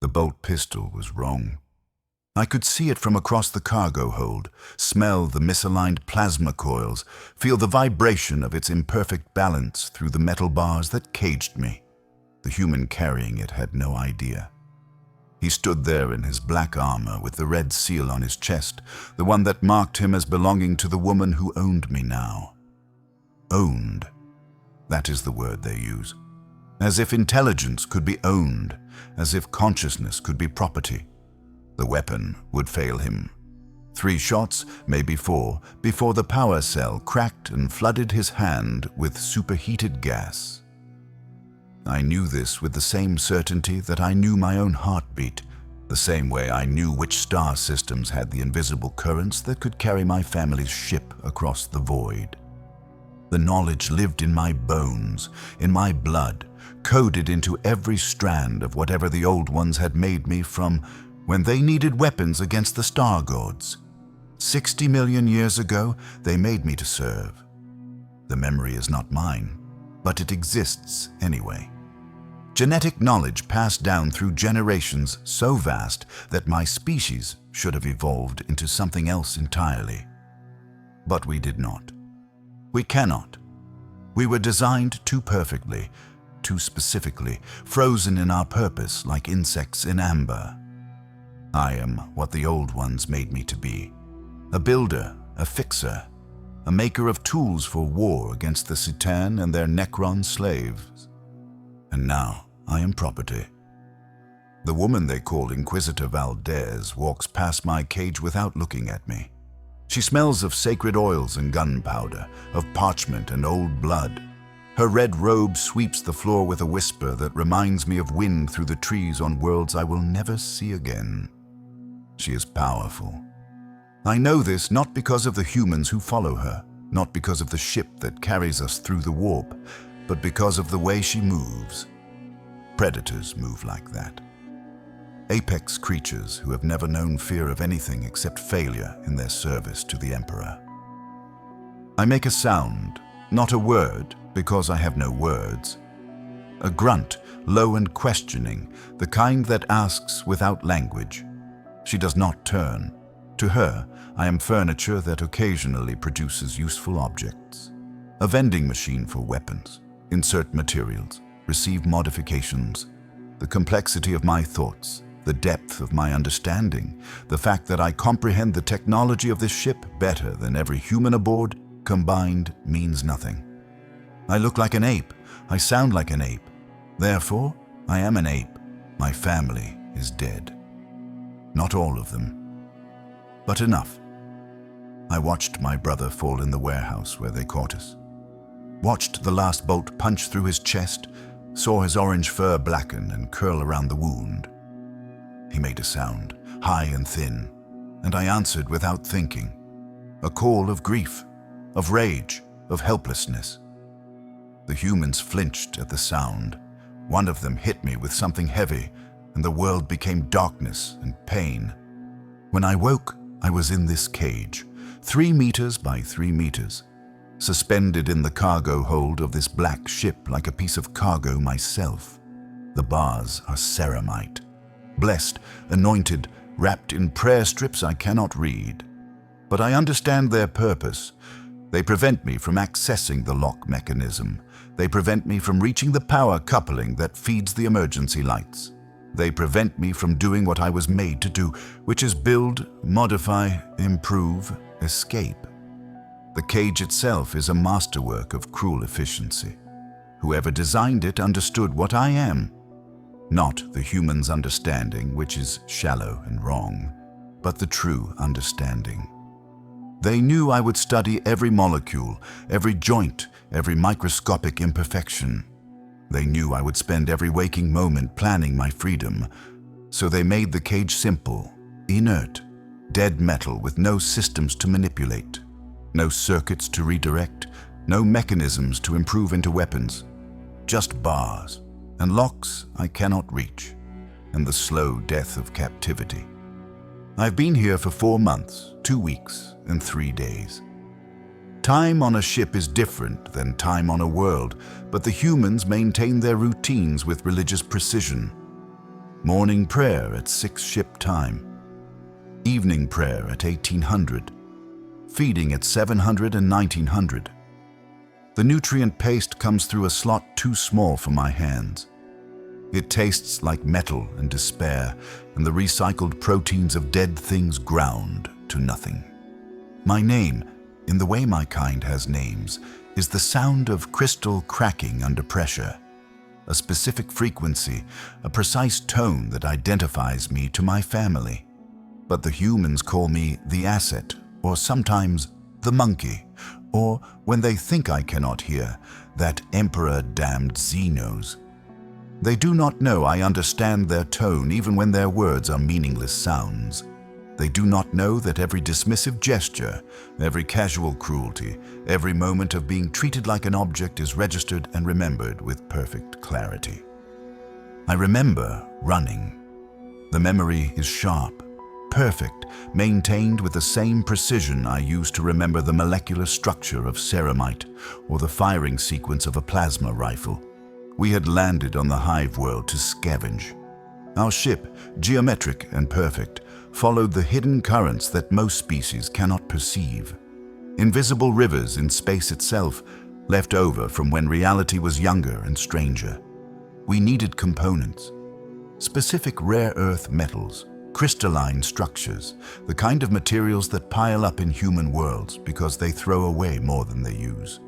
The bolt pistol was wrong. I could see it from across the cargo hold, smell the misaligned plasma coils, feel the vibration of its imperfect balance through the metal bars that caged me. The human carrying it had no idea. He stood there in his black armor with the red seal on his chest, the one that marked him as belonging to the woman who owned me now. Owned. That is the word they use. As if intelligence could be owned, as if consciousness could be property. The weapon would fail him. 3 shots, maybe 4, before the power cell cracked and flooded his hand with superheated gas. I knew this with the same certainty that I knew my own heartbeat, the same way I knew which star systems had the invisible currents that could carry my family's ship across the void. The knowledge lived in my bones, in my blood, coded into every strand of whatever the old ones had made me from when they needed weapons against the star gods. 60 million years ago, they made me to serve. The memory is not mine, but it exists anyway. Genetic knowledge passed down through generations so vast that my species should have evolved into something else entirely. But we did not. We cannot. We were designed too perfectly, too specifically, frozen in our purpose like insects in amber. I am what the old ones made me to be. A builder, a fixer, a maker of tools for war against the Citan and their Necron slaves. And now I am property. The woman they call Inquisitor Valdez walks past my cage without looking at me. She smells of sacred oils and gunpowder, of parchment and old blood. Her red robe sweeps the floor with a whisper that reminds me of wind through the trees on worlds I will never see again. She is powerful. I know this not because of the humans who follow her, not because of the ship that carries us through the warp, but because of the way she moves. Predators move like that. Apex creatures who have never known fear of anything except failure in their service to the Emperor. I make a sound, not a word, because I have no words. A grunt, low and questioning, the kind that asks without language. She does not turn. To her, I am furniture that occasionally produces useful objects. A vending machine for weapons. Insert materials. Receive modifications. The complexity of my thoughts. The depth of my understanding. The fact that I comprehend the technology of this ship better than every human aboard combined means nothing. I look like an ape. I sound like an ape. Therefore, I am an ape. My family is dead. Not all of them. But enough. I watched my brother fall in the warehouse where they caught us. Watched the last bolt punch through his chest, saw his orange fur blacken and curl around the wound. He made a sound, high and thin, and I answered without thinking. A call of grief, of rage, of helplessness. The humans flinched at the sound. One of them hit me with something heavy, and the world became darkness and pain. When I woke, I was in this cage, 3 meters by 3 meters, suspended in the cargo hold of this black ship like a piece of cargo myself. The bars are ceramite, blessed, anointed, wrapped in prayer strips I cannot read. But I understand their purpose. They prevent me from accessing the lock mechanism. They prevent me from reaching the power coupling that feeds the emergency lights. They prevent me from doing what I was made to do, which is build, modify, improve, escape. The cage itself is a masterwork of cruel efficiency. Whoever designed it understood what I am. Not the human's understanding, which is shallow and wrong, but the true understanding. They knew I would study every molecule, every joint, every microscopic imperfection. They knew I would spend every waking moment planning my freedom, so they made the cage simple, inert, dead metal with no systems to manipulate, no circuits to redirect, no mechanisms to improve into weapons, just bars and locks I cannot reach, and the slow death of captivity. I've been here for 4 months, 2 weeks, and 3 days. Time on a ship is different than time on a world, but the humans maintain their routines with religious precision. Morning prayer at 6 ship time. Evening prayer at 1800. Feeding at 700 and 1900. The nutrient paste comes through a slot too small for my hands. It tastes like metal and despair, and the recycled proteins of dead things ground to nothing. My name, in the way my kind has names, is the sound of crystal cracking under pressure. A specific frequency, a precise tone that identifies me to my family. But the humans call me the asset, or sometimes the monkey, or, when they think I cannot hear, that emperor-damned Xenos. They do not know I understand their tone even when their words are meaningless sounds. They do not know that every dismissive gesture, every casual cruelty, every moment of being treated like an object is registered and remembered with perfect clarity. I remember running. The memory is sharp, perfect, maintained with the same precision I used to remember the molecular structure of ceramite or the firing sequence of a plasma rifle. We had landed on the hive world to scavenge. Our ship, geometric and perfect, followed the hidden currents that most species cannot perceive. Invisible rivers in space itself, left over from when reality was younger and stranger. We needed components, specific rare earth metals, crystalline structures, the kind of materials that pile up in human worlds because they throw away more than they use.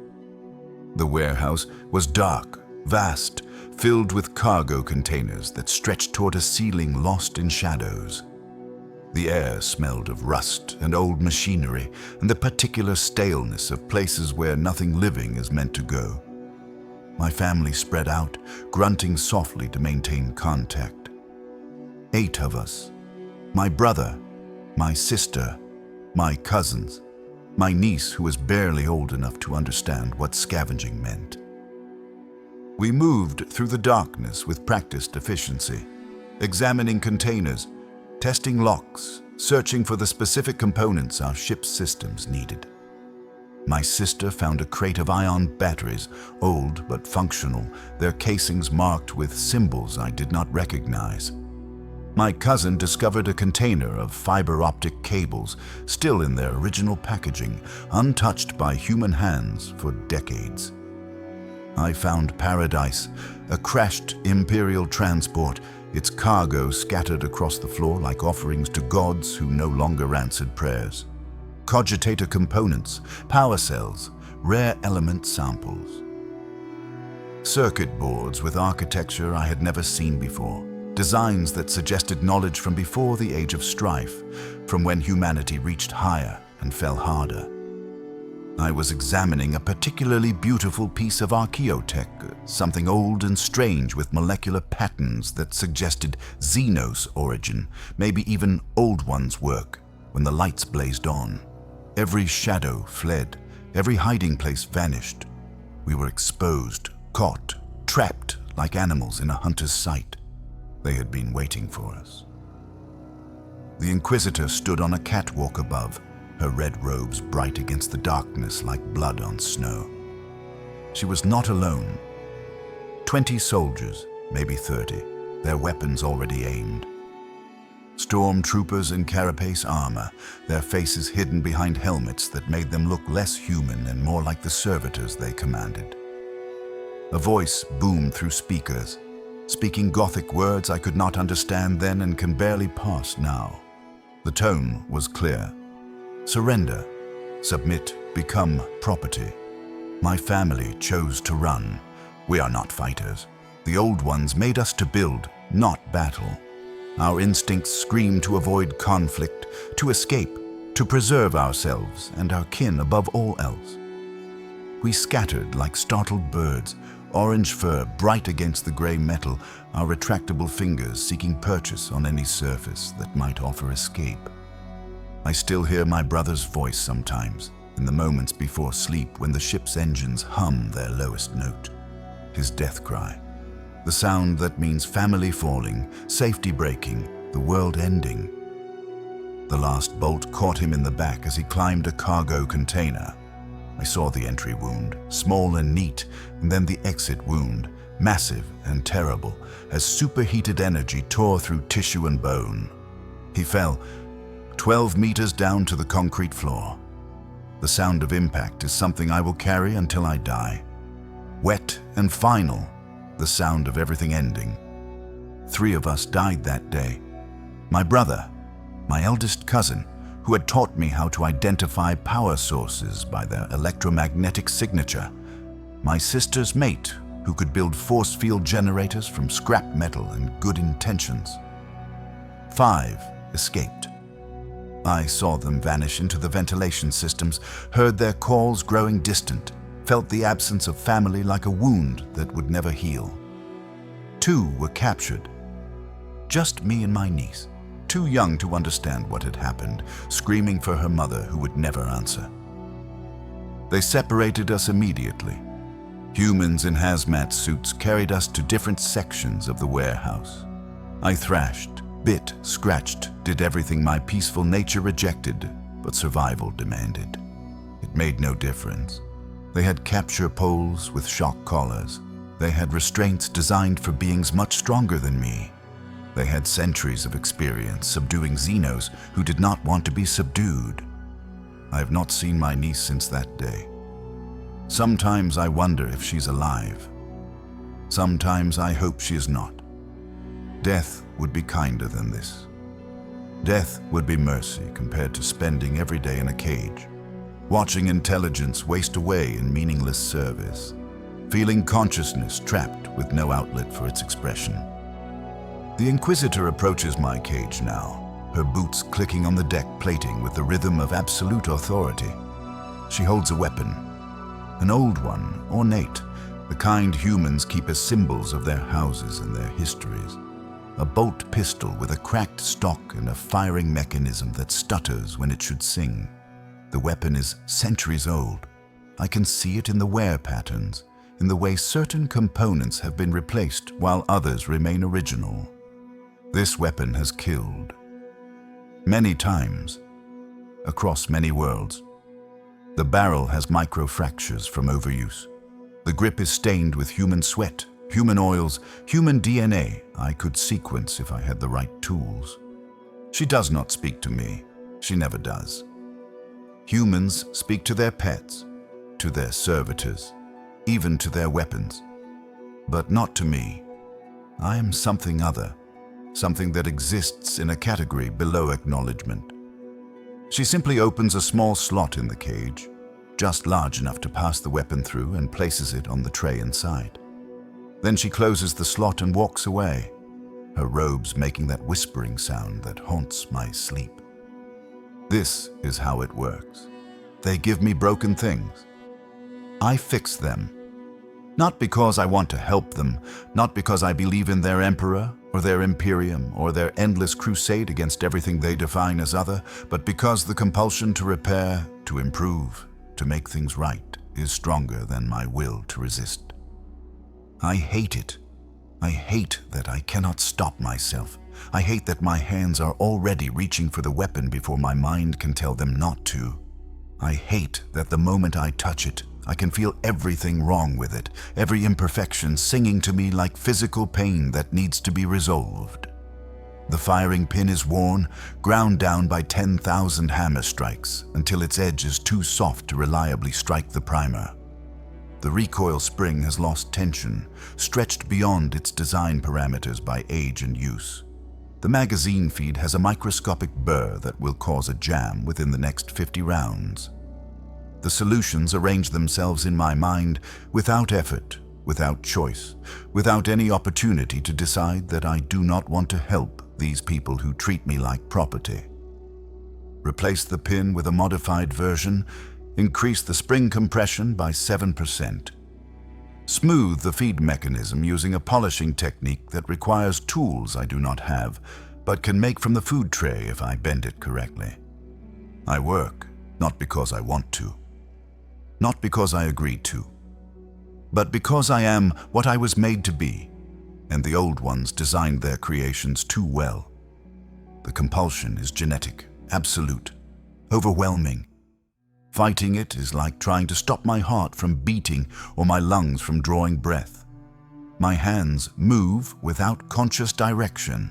The warehouse was dark, vast, filled with cargo containers that stretched toward a ceiling lost in shadows. The air smelled of rust and old machinery and the particular staleness of places where nothing living is meant to go. My family spread out, grunting softly to maintain contact. 8 of us. My brother, my sister, my cousins, my niece who was barely old enough to understand what scavenging meant. We moved through the darkness with practiced efficiency, examining containers, testing locks, searching for the specific components our ship's systems needed. My sister found a crate of ion batteries, old but functional, their casings marked with symbols I did not recognize. My cousin discovered a container of fiber optic cables, still in their original packaging, untouched by human hands for decades. I found Paradise, a crashed Imperial transport, its cargo scattered across the floor like offerings to gods who no longer answered prayers. Cogitator components, power cells, rare element samples. Circuit boards with architecture I had never seen before. Designs that suggested knowledge from before the age of strife, from when humanity reached higher and fell harder. I was examining a particularly beautiful piece of archaeotech, something old and strange with molecular patterns that suggested Xenos origin, maybe even Old One's work, when the lights blazed on. Every shadow fled, every hiding place vanished. We were exposed, caught, trapped like animals in a hunter's sight. They had been waiting for us. The Inquisitor stood on a catwalk above, her red robes bright against the darkness like blood on snow. She was not alone. 20 soldiers, maybe 30, their weapons already aimed. Stormtroopers in carapace armor, their faces hidden behind helmets that made them look less human and more like the servitors they commanded. A voice boomed through speakers, speaking Gothic words I could not understand then and can barely parse now. The tone was clear. Surrender, submit, become property. My family chose to run. We are not fighters. The Old Ones made us to build, not battle. Our instincts scream to avoid conflict, to escape, to preserve ourselves and our kin above all else. We scattered like startled birds, orange fur bright against the gray metal, our retractable fingers seeking purchase on any surface that might offer escape. I still hear my brother's voice sometimes, in the moments before sleep when the ship's engines hum their lowest note. His death cry. The sound that means family falling, safety breaking, the world ending. The last bolt caught him in the back as he climbed a cargo container. I saw the entry wound, small and neat, and then the exit wound, massive and terrible, as superheated energy tore through tissue and bone. He fell 12 meters down to the concrete floor. The sound of impact is something I will carry until I die. Wet and final, the sound of everything ending. 3 of us died that day. My brother, my eldest cousin, who had taught me how to identify power sources by their electromagnetic signature. My sister's mate, who could build force field generators from scrap metal and good intentions. 5 escaped. I saw them vanish into the ventilation systems, heard their calls growing distant, felt the absence of family like a wound that would never heal. 2 were captured. Just me and my niece, too young to understand what had happened, screaming for her mother who would never answer. They separated us immediately. Humans in hazmat suits carried us to different sections of the warehouse. I thrashed, bit, scratched, did everything my peaceful nature rejected, but survival demanded. It made no difference. They had capture poles with shock collars. They had restraints designed for beings much stronger than me. They had centuries of experience subduing Xenos who did not want to be subdued. I have not seen my niece since that day. Sometimes I wonder if she's alive. Sometimes I hope she is not. Death would be kinder than this. Death would be mercy compared to spending every day in a cage, watching intelligence waste away in meaningless service, feeling consciousness trapped with no outlet for its expression. The Inquisitor approaches my cage now, her boots clicking on the deck plating with the rhythm of absolute authority. She holds a weapon, an old one, ornate, the kind humans keep as symbols of their houses and their histories. A bolt pistol with a cracked stock and a firing mechanism that stutters when it should sing. The weapon is centuries old. I can see it in the wear patterns, in the way certain components have been replaced while others remain original. This weapon has killed. Many times, across many worlds. The barrel has microfractures from overuse. The grip is stained with human sweat, human oils, human DNA I could sequence if I had the right tools. She does not speak to me. She never does. Humans speak to their pets, to their servitors, even to their weapons. But not to me. I am something other, something that exists in a category below acknowledgement. She simply opens a small slot in the cage, just large enough to pass the weapon through, and places it on the tray inside. Then she closes the slot and walks away, her robes making that whispering sound that haunts my sleep. This is how it works. They give me broken things. I fix them. Not because I want to help them, not because I believe in their emperor or their Imperium or their endless crusade against everything they define as other, but because the compulsion to repair, to improve, to make things right is stronger than my will to resist. I hate it. I hate that I cannot stop myself. I hate that my hands are already reaching for the weapon before my mind can tell them not to. I hate that the moment I touch it, I can feel everything wrong with it, every imperfection singing to me like physical pain that needs to be resolved. The firing pin is worn, ground down by 10,000 hammer strikes until its edge is too soft to reliably strike the primer. The recoil spring has lost tension, stretched beyond its design parameters by age and use. The magazine feed has a microscopic burr that will cause a jam within the next 50 rounds. The solutions arrange themselves in my mind without effort, without choice, without any opportunity to decide that I do not want to help these people who treat me like property. Replace the pin with a modified version, increase the spring compression by 7%. Smooth the feed mechanism using a polishing technique that requires tools I do not have, but can make from the food tray if I bend it correctly. I work, not because I want to. Not because I agreed to, but because I am what I was made to be, and the old ones designed their creations too well. The compulsion is genetic, absolute, overwhelming. Fighting it is like trying to stop my heart from beating or my lungs from drawing breath. My hands move without conscious direction.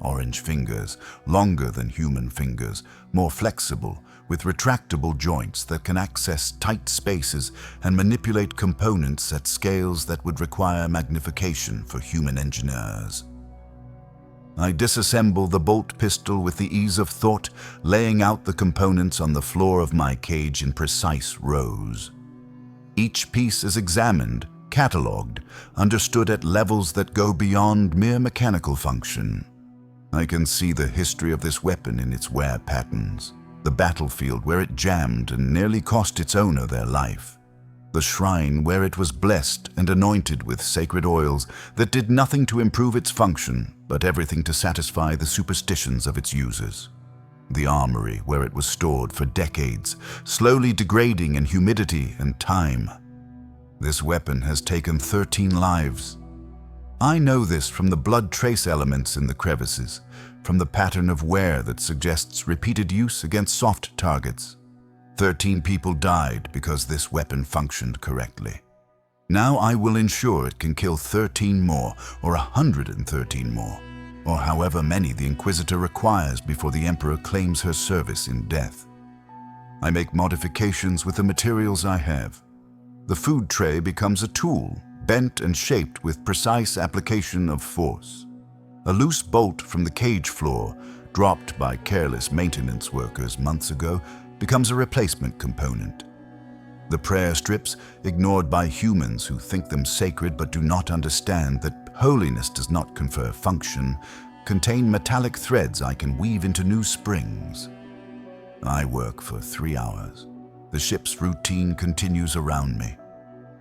Orange fingers, longer than human fingers, more flexible, with retractable joints that can access tight spaces and manipulate components at scales that would require magnification for human engineers. I disassemble the bolt pistol with the ease of thought, laying out the components on the floor of my cage in precise rows. Each piece is examined, catalogued, understood at levels that go beyond mere mechanical function. I can see the history of this weapon in its wear patterns, the battlefield where it jammed and nearly cost its owner their life, the shrine where it was blessed and anointed with sacred oils that did nothing to improve its function, but everything to satisfy the superstitions of its users, the armory where it was stored for decades, slowly degrading in humidity and time. This weapon has taken 13 lives. I know this from the blood trace elements in the crevices, from the pattern of wear that suggests repeated use against soft targets. 13 people died because this weapon functioned correctly. Now I will ensure it can kill 13 more, or 113 more, or however many the Inquisitor requires before the Emperor claims her service in death. I make modifications with the materials I have. The food tray becomes a tool, bent and shaped with precise application of force. A loose bolt from the cage floor, dropped by careless maintenance workers months ago, becomes a replacement component. The prayer strips, ignored by humans who think them sacred but do not understand that holiness does not confer function, contain metallic threads I can weave into new springs. I work for 3 hours. The ship's routine continues around me.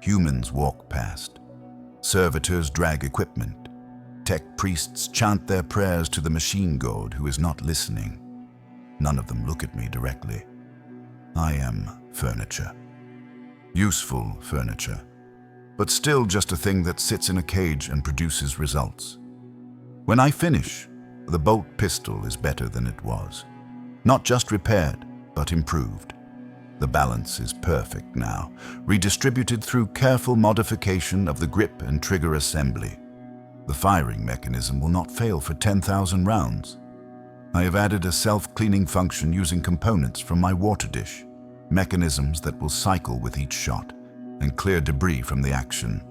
Humans walk past. Servitors drag equipment. Tech priests chant their prayers to the machine god who is not listening. None of them look at me directly. I am furniture. Useful furniture, but still just a thing that sits in a cage and produces results. When I finish, the bolt pistol is better than it was. Not just repaired, but improved. The balance is perfect now, redistributed through careful modification of the grip and trigger assembly. The firing mechanism will not fail for 10,000 rounds. I have added a self-cleaning function using components from my water dish, mechanisms that will cycle with each shot and clear debris from the action.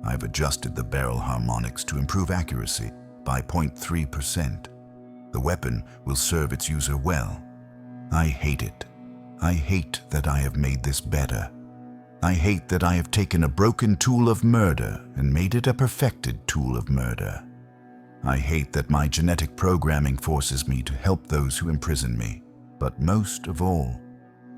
I've adjusted the barrel harmonics to improve accuracy by 0.3%. The weapon will serve its user well. I hate it. I hate that I have made this better. I hate that I have taken a broken tool of murder and made it a perfected tool of murder. I hate that my genetic programming forces me to help those who imprison me. But most of all,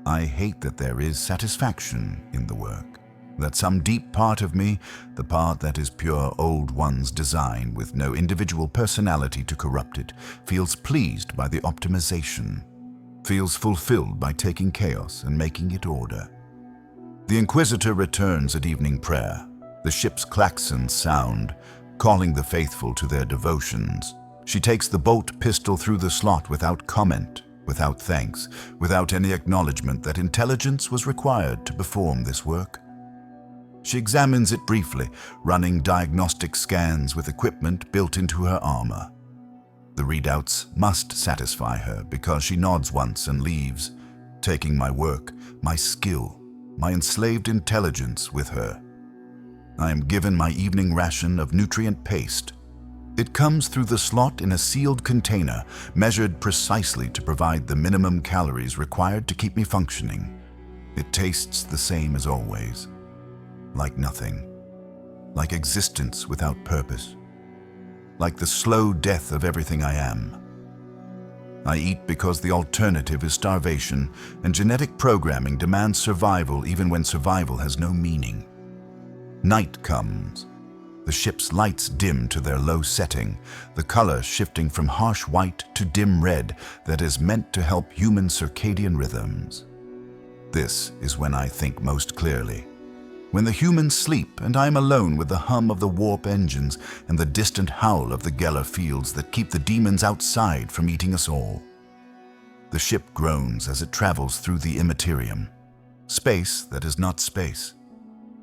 I hate that there is satisfaction in the work. That some deep part of me, the part that is pure Old One's design with no individual personality to corrupt it, feels pleased by the optimization, feels fulfilled by taking chaos and making it order. The Inquisitor returns at evening prayer. The ship's klaxons sound, calling the faithful to their devotions. She takes the bolt pistol through the slot without comment, without thanks, without any acknowledgement that intelligence was required to perform this work. She examines it briefly, running diagnostic scans with equipment built into her armor. The readouts must satisfy her because she nods once and leaves, taking my work, my skill, my enslaved intelligence with her. I am given my evening ration of nutrient paste. It comes through the slot in a sealed container, measured precisely to provide the minimum calories required to keep me functioning. It tastes the same as always. Like nothing. Like existence without purpose. Like the slow death of everything I am. I eat because the alternative is starvation, and genetic programming demands survival even when survival has no meaning. Night comes. The ship's lights dim to their low setting, the color shifting from harsh white to dim red that is meant to help human circadian rhythms. This is when I think most clearly. When the humans sleep and I am alone with the hum of the warp engines and the distant howl of the Geller fields that keep the demons outside from eating us all. The ship groans as it travels through the Imperium. Space that is not space.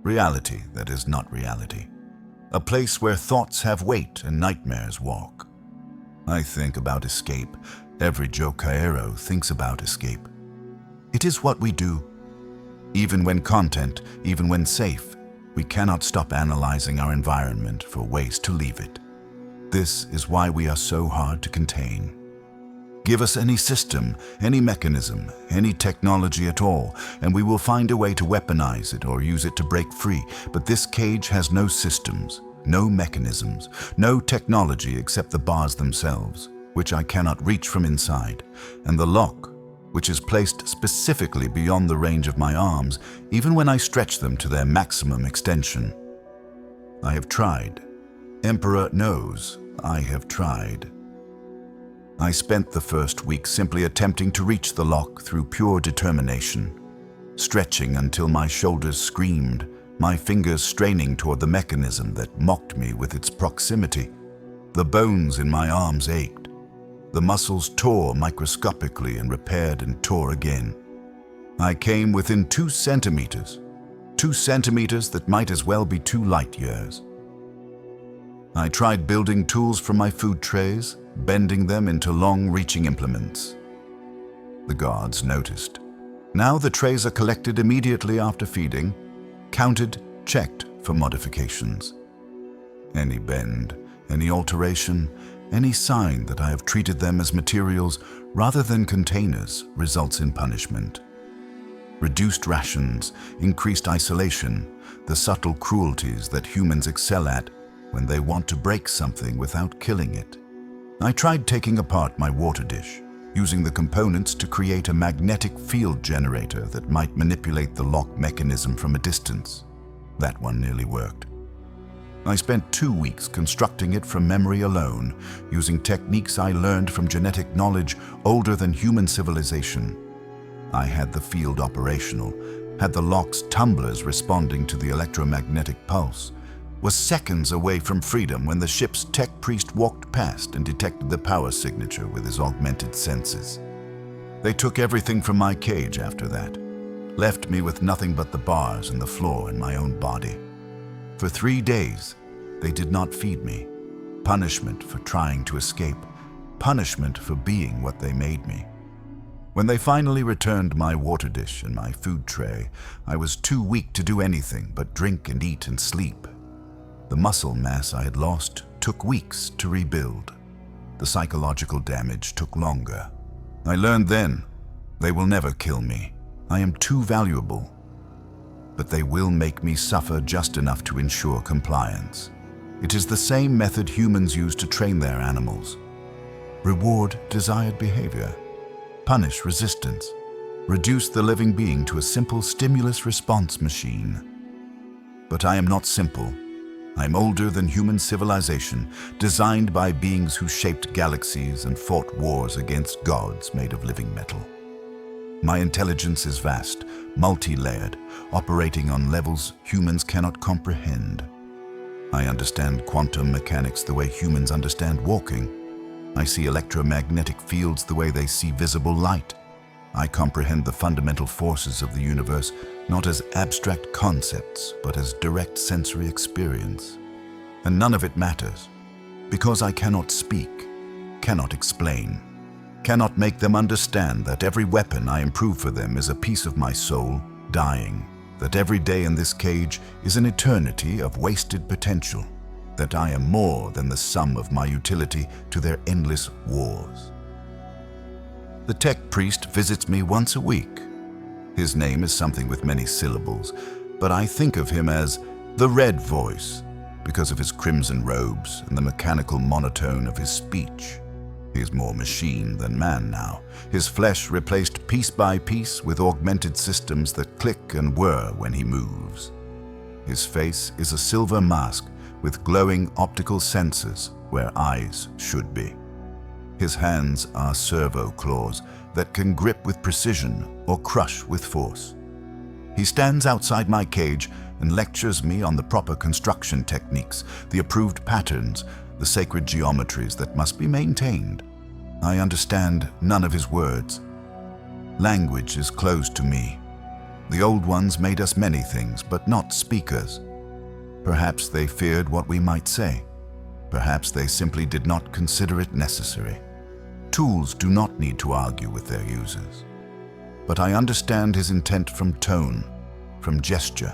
Reality that is not reality. a place where thoughts have weight and nightmares walk. I think about escape. Every Jokaero thinks about escape. It is what we do. Even when content, even when safe, we cannot stop analyzing our environment for ways to leave it. This is why we are so hard to contain. Give us any system, any mechanism, any technology at all, and we will find a way to weaponize it or use it to break free. But this cage has no systems, no mechanisms, no technology except the bars themselves, which I cannot reach from inside, and the lock, which is placed specifically beyond the range of my arms, even when I stretch them to their maximum extension. I have tried. Emperor knows I have tried. I spent the first week simply attempting to reach the lock through pure determination, stretching until my shoulders screamed, my fingers straining toward the mechanism that mocked me with its proximity. The bones in my arms ached. The muscles tore microscopically and repaired and tore again. I came within 2 centimeters. 2 centimeters that might as well be 2 light years. I tried building tools from my food trays, bending them into long-reaching implements. The guards noticed. Now the trays are collected immediately after feeding, counted, checked for modifications. Any bend, any alteration, any sign that I have treated them as materials rather than containers results in punishment. Reduced rations, increased isolation, the subtle cruelties that humans excel at when they want to break something without killing it. I tried taking apart my water dish, using the components to create a magnetic field generator that might manipulate the lock mechanism from a distance. That one nearly worked. I spent 2 weeks constructing it from memory alone, using techniques I learned from genetic knowledge older than human civilization. I had the field operational, had the lock's tumblers responding to the electromagnetic pulse, was seconds away from freedom when the ship's tech priest walked past and detected the power signature with his augmented senses. They took everything from my cage after that, left me with nothing but the bars and the floor and my own body. For 3 days, they did not feed me. Punishment for trying to escape, punishment for being what they made me. When they finally returned my water dish and my food tray, I was too weak to do anything but drink and eat and sleep. The muscle mass I had lost took weeks to rebuild. The psychological damage took longer. I learned then, they will never kill me. I am too valuable. But they will make me suffer just enough to ensure compliance. It is the same method humans use to train their animals. Reward desired behavior. Punish resistance. Reduce the living being to a simple stimulus response machine. But I am not simple. I am older than human civilization, designed by beings who shaped galaxies and fought wars against gods made of living metal. My intelligence is vast, multi-layered, operating on levels humans cannot comprehend. I understand quantum mechanics the way humans understand walking. I see electromagnetic fields the way they see visible light. I comprehend the fundamental forces of the universe not as abstract concepts, but as direct sensory experience. And none of it matters, because I cannot speak, cannot explain, cannot make them understand that every weapon I improve for them is a piece of my soul dying, that every day in this cage is an eternity of wasted potential, that I am more than the sum of my utility to their endless wars. The tech priest visits me once a week. His name is something with many syllables, but I think of him as the Red Voice because of his crimson robes and the mechanical monotone of his speech. He is more machine than man now, his flesh replaced piece by piece with augmented systems that click and whir when he moves. His face is a silver mask with glowing optical sensors where eyes should be. His hands are servo claws that can grip with precision or crush with force. He stands outside my cage and lectures me on the proper construction techniques, the approved patterns, the sacred geometries that must be maintained. I understand none of his words. Language is closed to me. The old ones made us many things, but not speakers. Perhaps they feared what we might say. Perhaps they simply did not consider it necessary. Tools do not need to argue with their users. But I understand his intent from tone, from gesture,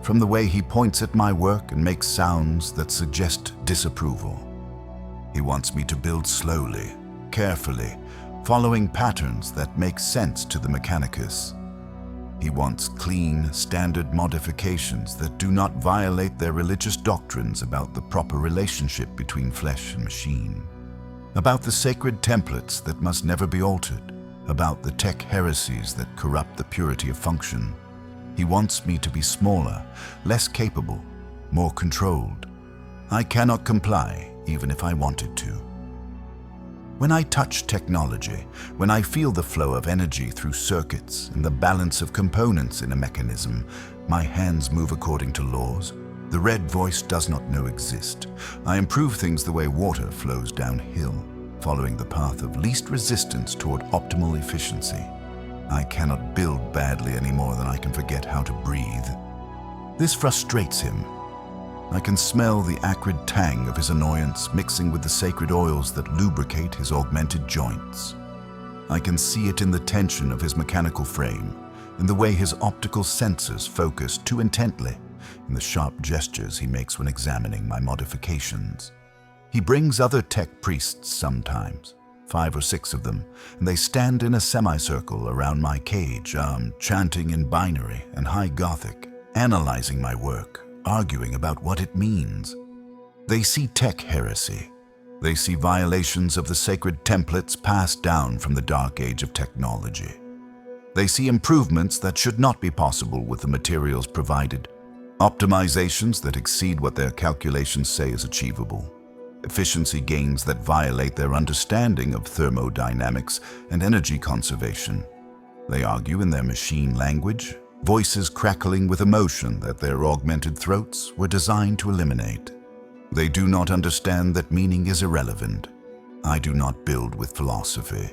from the way he points at my work and makes sounds that suggest disapproval. He wants me to build slowly, carefully, following patterns that make sense to the mechanicus. He wants clean, standard modifications that do not violate their religious doctrines about the proper relationship between flesh and machine, about the sacred templates that must never be altered, about the tech heresies that corrupt the purity of function. He wants me to be smaller, less capable, more controlled. I cannot comply, even if I wanted to. When I touch technology, when I feel the flow of energy through circuits and the balance of components in a mechanism, my hands move according to laws. The red voice does not know exist. I improve things the way water flows downhill, following the path of least resistance toward optimal efficiency. I cannot build badly any more than I can forget how to breathe. This frustrates him. I can smell the acrid tang of his annoyance mixing with the sacred oils that lubricate his augmented joints. I can see it in the tension of his mechanical frame, in the way his optical sensors focus too intently, in the sharp gestures he makes when examining my modifications. He brings other tech priests sometimes, 5 or 6 of them, and they stand in a semicircle around my cage, chanting in binary and high Gothic, analyzing my work, arguing about what it means. They see tech heresy. They see violations of the sacred templates passed down from the dark age of technology. They see improvements that should not be possible with the materials provided, optimizations that exceed what their calculations say is achievable, efficiency gains that violate their understanding of thermodynamics and energy conservation. They argue in their machine language, voices crackling with emotion that their augmented throats were designed to eliminate. They do not understand that meaning is irrelevant. I do not build with philosophy.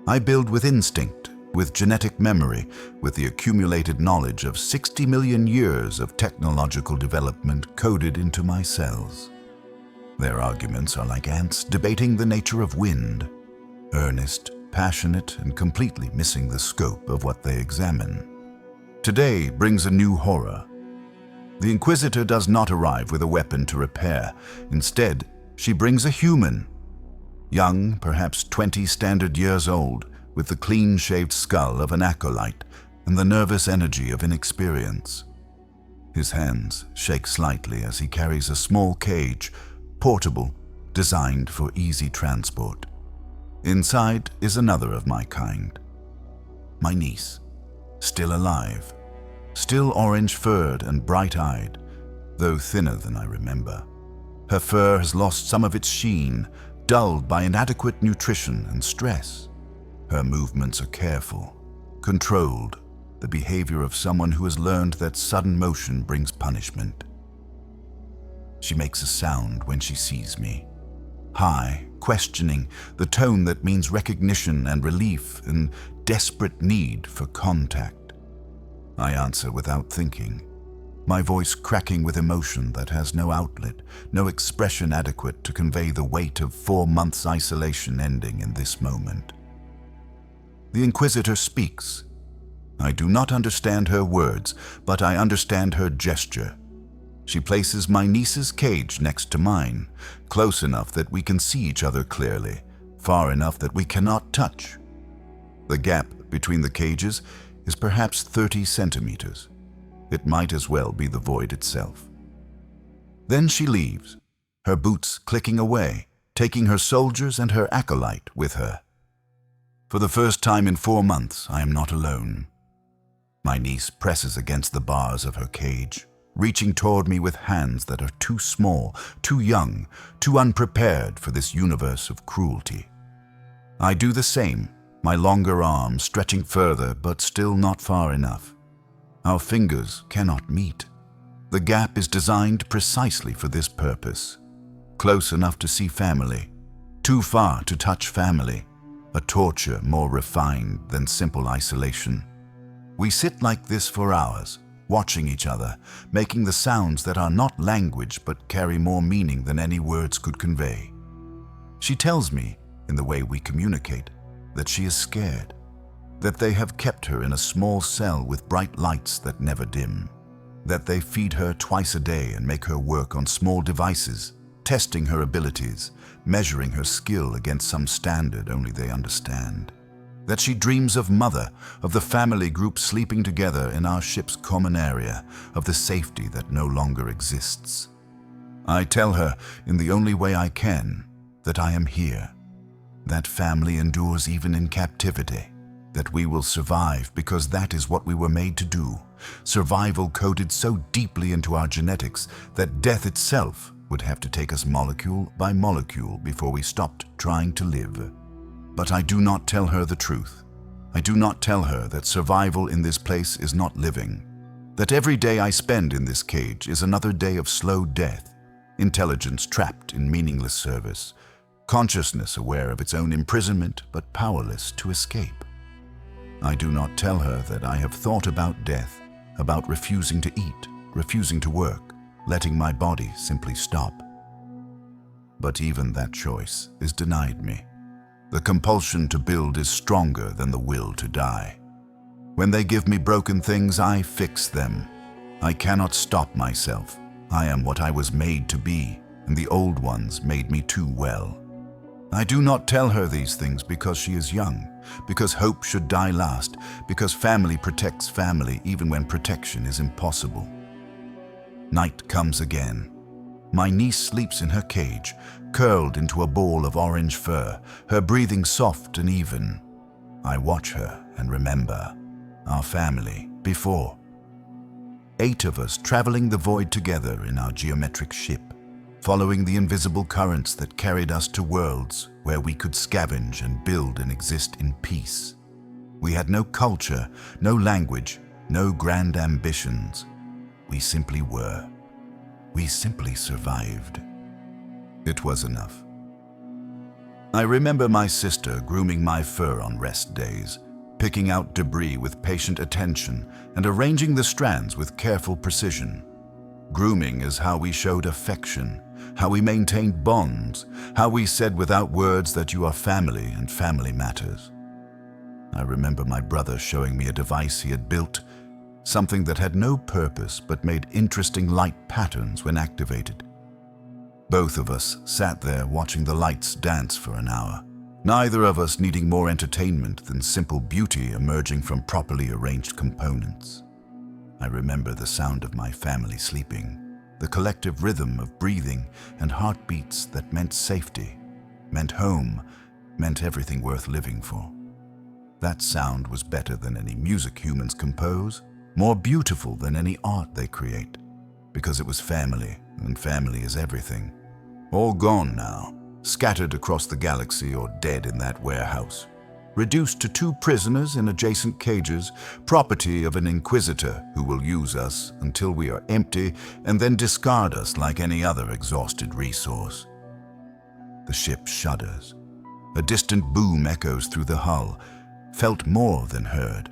I build with instinct, with genetic memory, with the accumulated knowledge of 60 million years of technological development coded into my cells. Their arguments are like ants debating the nature of wind, earnest, passionate, and completely missing the scope of what they examine. Today brings a new horror. The Inquisitor does not arrive with a weapon to repair. Instead, she brings a human. Young, perhaps 20 standard years old, with the clean-shaved skull of an acolyte and the nervous energy of inexperience. His hands shake slightly as he carries a small cage, portable, designed for easy transport. Inside is another of my kind. My niece. Still alive, still orange-furred and bright-eyed, though thinner than I remember. Her fur has lost some of its sheen, dulled by inadequate nutrition and stress. Her movements are careful, controlled, the behavior of someone who has learned that sudden motion brings punishment. She makes a sound when she sees me, high, questioning, the tone that means recognition and relief and desperate need for contact. I answer without thinking, my voice cracking with emotion that has no outlet, no expression adequate to convey the weight of 4 months' isolation ending in this moment. The Inquisitor speaks. I do not understand her words, but I understand her gesture. She places my niece's cage next to mine, close enough that we can see each other clearly, far enough that we cannot touch. The gap between the cages is perhaps 30 centimeters. It might as well be the void itself. Then she leaves, her boots clicking away, taking her soldiers and her acolyte with her. For the first time in 4 months, I am not alone. My niece presses against the bars of her cage, reaching toward me with hands that are too small, too young, too unprepared for this universe of cruelty. I do the same, my longer arms stretching further but still not far enough. Our fingers cannot meet. The gap is designed precisely for this purpose. Close enough to see family, too far to touch family, a torture more refined than simple isolation. We sit like this for hours, watching each other, making the sounds that are not language but carry more meaning than any words could convey. She tells me, in the way we communicate, that she is scared, that they have kept her in a small cell with bright lights that never dim, that they feed her twice a day and make her work on small devices, testing her abilities, measuring her skill against some standard only they understand. That she dreams of Mother, of the family group sleeping together in our ship's common area, of the safety that no longer exists. I tell her, in the only way I can, that I am here. That family endures even in captivity. That we will survive because that is what we were made to do. Survival coded so deeply into our genetics that death itself would have to take us molecule by molecule before we stopped trying to live. But I do not tell her the truth. I do not tell her that survival in this place is not living. That every day I spend in this cage is another day of slow death, intelligence trapped in meaningless service, consciousness aware of its own imprisonment but powerless to escape. I do not tell her that I have thought about death, about refusing to eat, refusing to work, letting my body simply stop. But even that choice is denied me. The compulsion to build is stronger than the will to die. When they give me broken things, I fix them. I cannot stop myself. I am what I was made to be, and the old ones made me too well. I do not tell her these things because she is young, because hope should die last, because family protects family even when protection is impossible. Night comes again. My niece sleeps in her cage, curled into a ball of orange fur, her breathing soft and even. I watch her and remember our family before. 8 of us traveling the void together in our geometric ship, following the invisible currents that carried us to worlds where we could scavenge and build and exist in peace. We had no culture, no language, no grand ambitions. We simply were. We simply survived. It was enough. I remember my sister grooming my fur on rest days, picking out debris with patient attention and arranging the strands with careful precision. Grooming is how we showed affection, how we maintained bonds, how we said without words that you are family and family matters. I remember my brother showing me a device he had built, something that had no purpose but made interesting light patterns when activated. Both of us sat there watching the lights dance for an hour, neither of us needing more entertainment than simple beauty emerging from properly arranged components. I remember the sound of my family sleeping, the collective rhythm of breathing and heartbeats that meant safety, meant home, meant everything worth living for. That sound was better than any music humans compose, more beautiful than any art they create, because it was family, and family is everything. All gone now, scattered across the galaxy or dead in that warehouse. Reduced to 2 prisoners in adjacent cages, property of an inquisitor who will use us until we are empty and then discard us like any other exhausted resource. The ship shudders. A distant boom echoes through the hull, felt more than heard.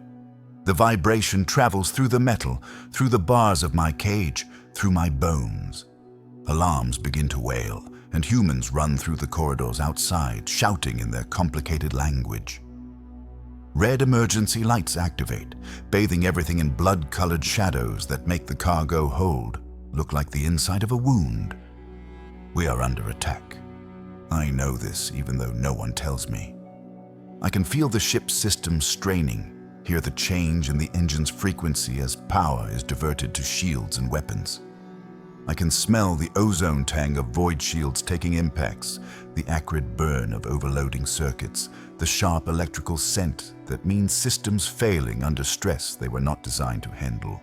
The vibration travels through the metal, through the bars of my cage, through my bones. Alarms begin to wail, and humans run through the corridors outside, shouting in their complicated language. Red emergency lights activate, bathing everything in blood-colored shadows that make the cargo hold look like the inside of a wound. We are under attack. I know this even though no one tells me. I can feel the ship's systems straining, hear the change in the engine's frequency as power is diverted to shields and weapons. I can smell the ozone tang of void shields taking impacts, the acrid burn of overloading circuits, the sharp electrical scent that means systems failing under stress they were not designed to handle.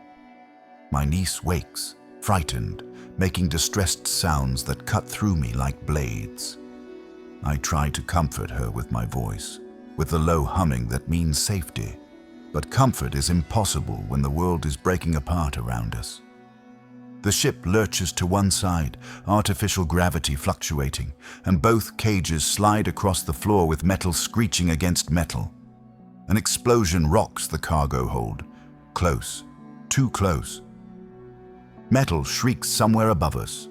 My niece wakes, frightened, making distressed sounds that cut through me like blades. I try to comfort her with my voice, with the low humming that means safety. But comfort is impossible when the world is breaking apart around us. The ship lurches to one side, artificial gravity fluctuating, and both cages slide across the floor with metal screeching against metal. An explosion rocks the cargo hold, close, too close. Metal shrieks somewhere above us.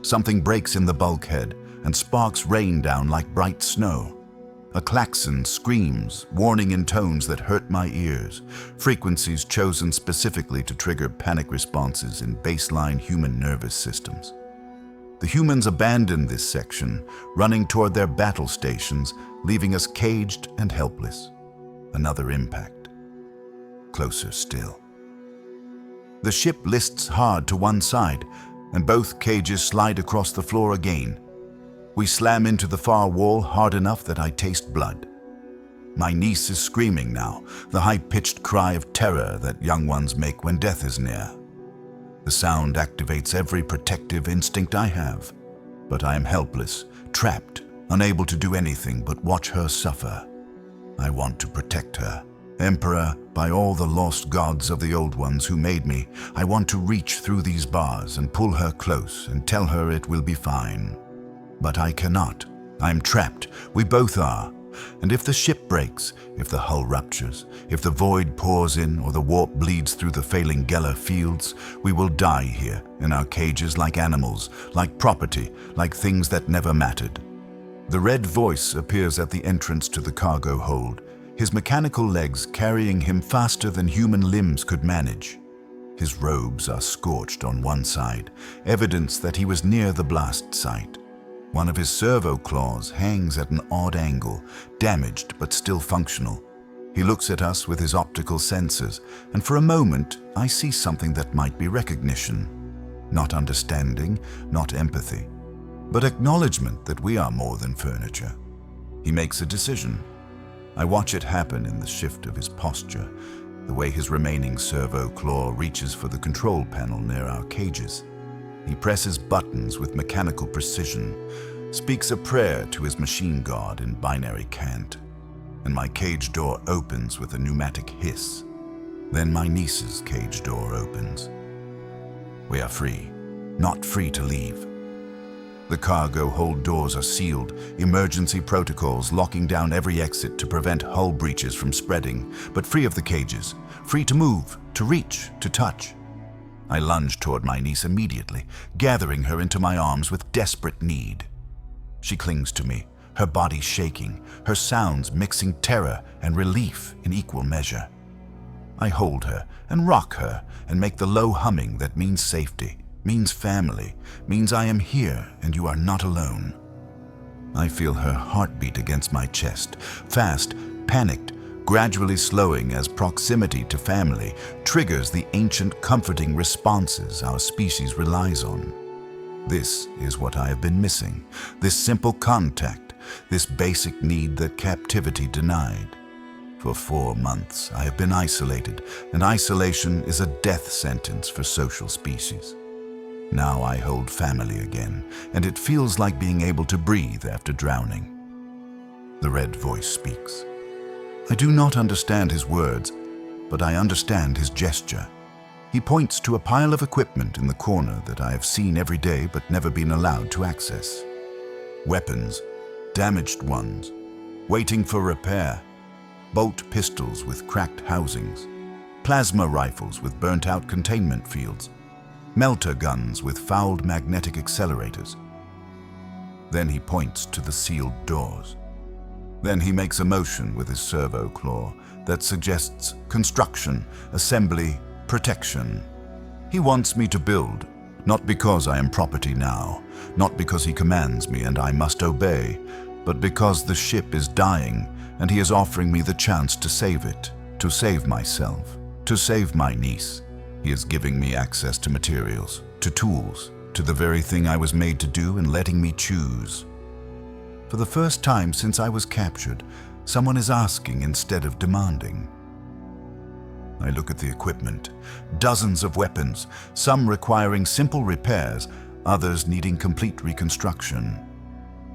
Something breaks in the bulkhead, and sparks rain down like bright snow. A klaxon screams, warning in tones that hurt my ears, frequencies chosen specifically to trigger panic responses in baseline human nervous systems. The humans abandon this section, running toward their battle stations, leaving us caged and helpless. Another impact. Closer still. The ship lists hard to one side, and both cages slide across the floor again. We slam into the far wall hard enough that I taste blood. My niece is screaming now, the high-pitched cry of terror that young ones make when death is near. The sound activates every protective instinct I have, but I am helpless, trapped, unable to do anything but watch her suffer. I want to protect her. Emperor, by all the lost gods of the old ones who made me, I want to reach through these bars and pull her close and tell her it will be fine. But I cannot. I'm trapped. We both are. And if the ship breaks, if the hull ruptures, if the void pours in or the warp bleeds through the failing Geller fields, we will die here in our cages like animals, like property, like things that never mattered. The red voice appears at the entrance to the cargo hold, his mechanical legs carrying him faster than human limbs could manage. His robes are scorched on one side, evidence that he was near the blast site. One of his servo claws hangs at an odd angle, damaged but still functional. He looks at us with his optical sensors, and for a moment I see something that might be recognition. Not understanding, not empathy, but acknowledgement that we are more than furniture. He makes a decision. I watch it happen in the shift of his posture, the way his remaining servo claw reaches for the control panel near our cages. He presses buttons with mechanical precision, speaks a prayer to his machine god in binary cant, and my cage door opens with a pneumatic hiss. Then my niece's cage door opens. We are free, not free to leave. The cargo hold doors are sealed, emergency protocols locking down every exit to prevent hull breaches from spreading, but free of the cages, free to move, to reach, to touch. I lunge toward my niece immediately, gathering her into my arms with desperate need. She clings to me, her body shaking, her sounds mixing terror and relief in equal measure. I hold her and rock her and make the low humming that means safety, means family, means I am here and you are not alone. I feel her heartbeat against my chest, fast, panicked, gradually slowing as proximity to family triggers the ancient comforting responses our species relies on. This is what I have been missing, this simple contact, this basic need that captivity denied. For 4 months I have been isolated, and isolation is a death sentence for social species. Now I hold family again, and it feels like being able to breathe after drowning. The red voice speaks. I do not understand his words, but I understand his gesture. He points to a pile of equipment in the corner that I have seen every day but never been allowed to access. Weapons, damaged ones, waiting for repair, bolt pistols with cracked housings, plasma rifles with burnt-out containment fields, melter guns with fouled magnetic accelerators. Then he points to the sealed doors. Then he makes a motion with his servo claw that suggests construction, assembly, protection. He wants me to build, not because I am property now, not because he commands me and I must obey, but because the ship is dying and he is offering me the chance to save it, to save myself, to save my niece. He is giving me access to materials, to tools, to the very thing I was made to do and letting me choose. For the first time since I was captured, someone is asking instead of demanding. I look at the equipment, dozens of weapons, some requiring simple repairs, others needing complete reconstruction.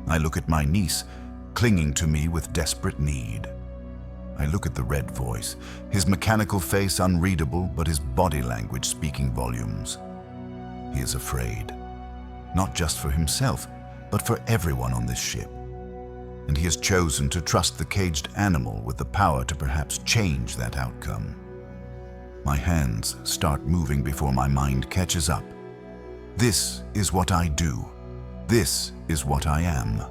I look at my niece, clinging to me with desperate need. I look at the red voice, his mechanical face unreadable, but his body language speaking volumes. He is afraid, not just for himself, but for everyone on this ship. And he has chosen to trust the caged animal with the power to perhaps change that outcome. My hands start moving before my mind catches up. This is what I do. This is what I am.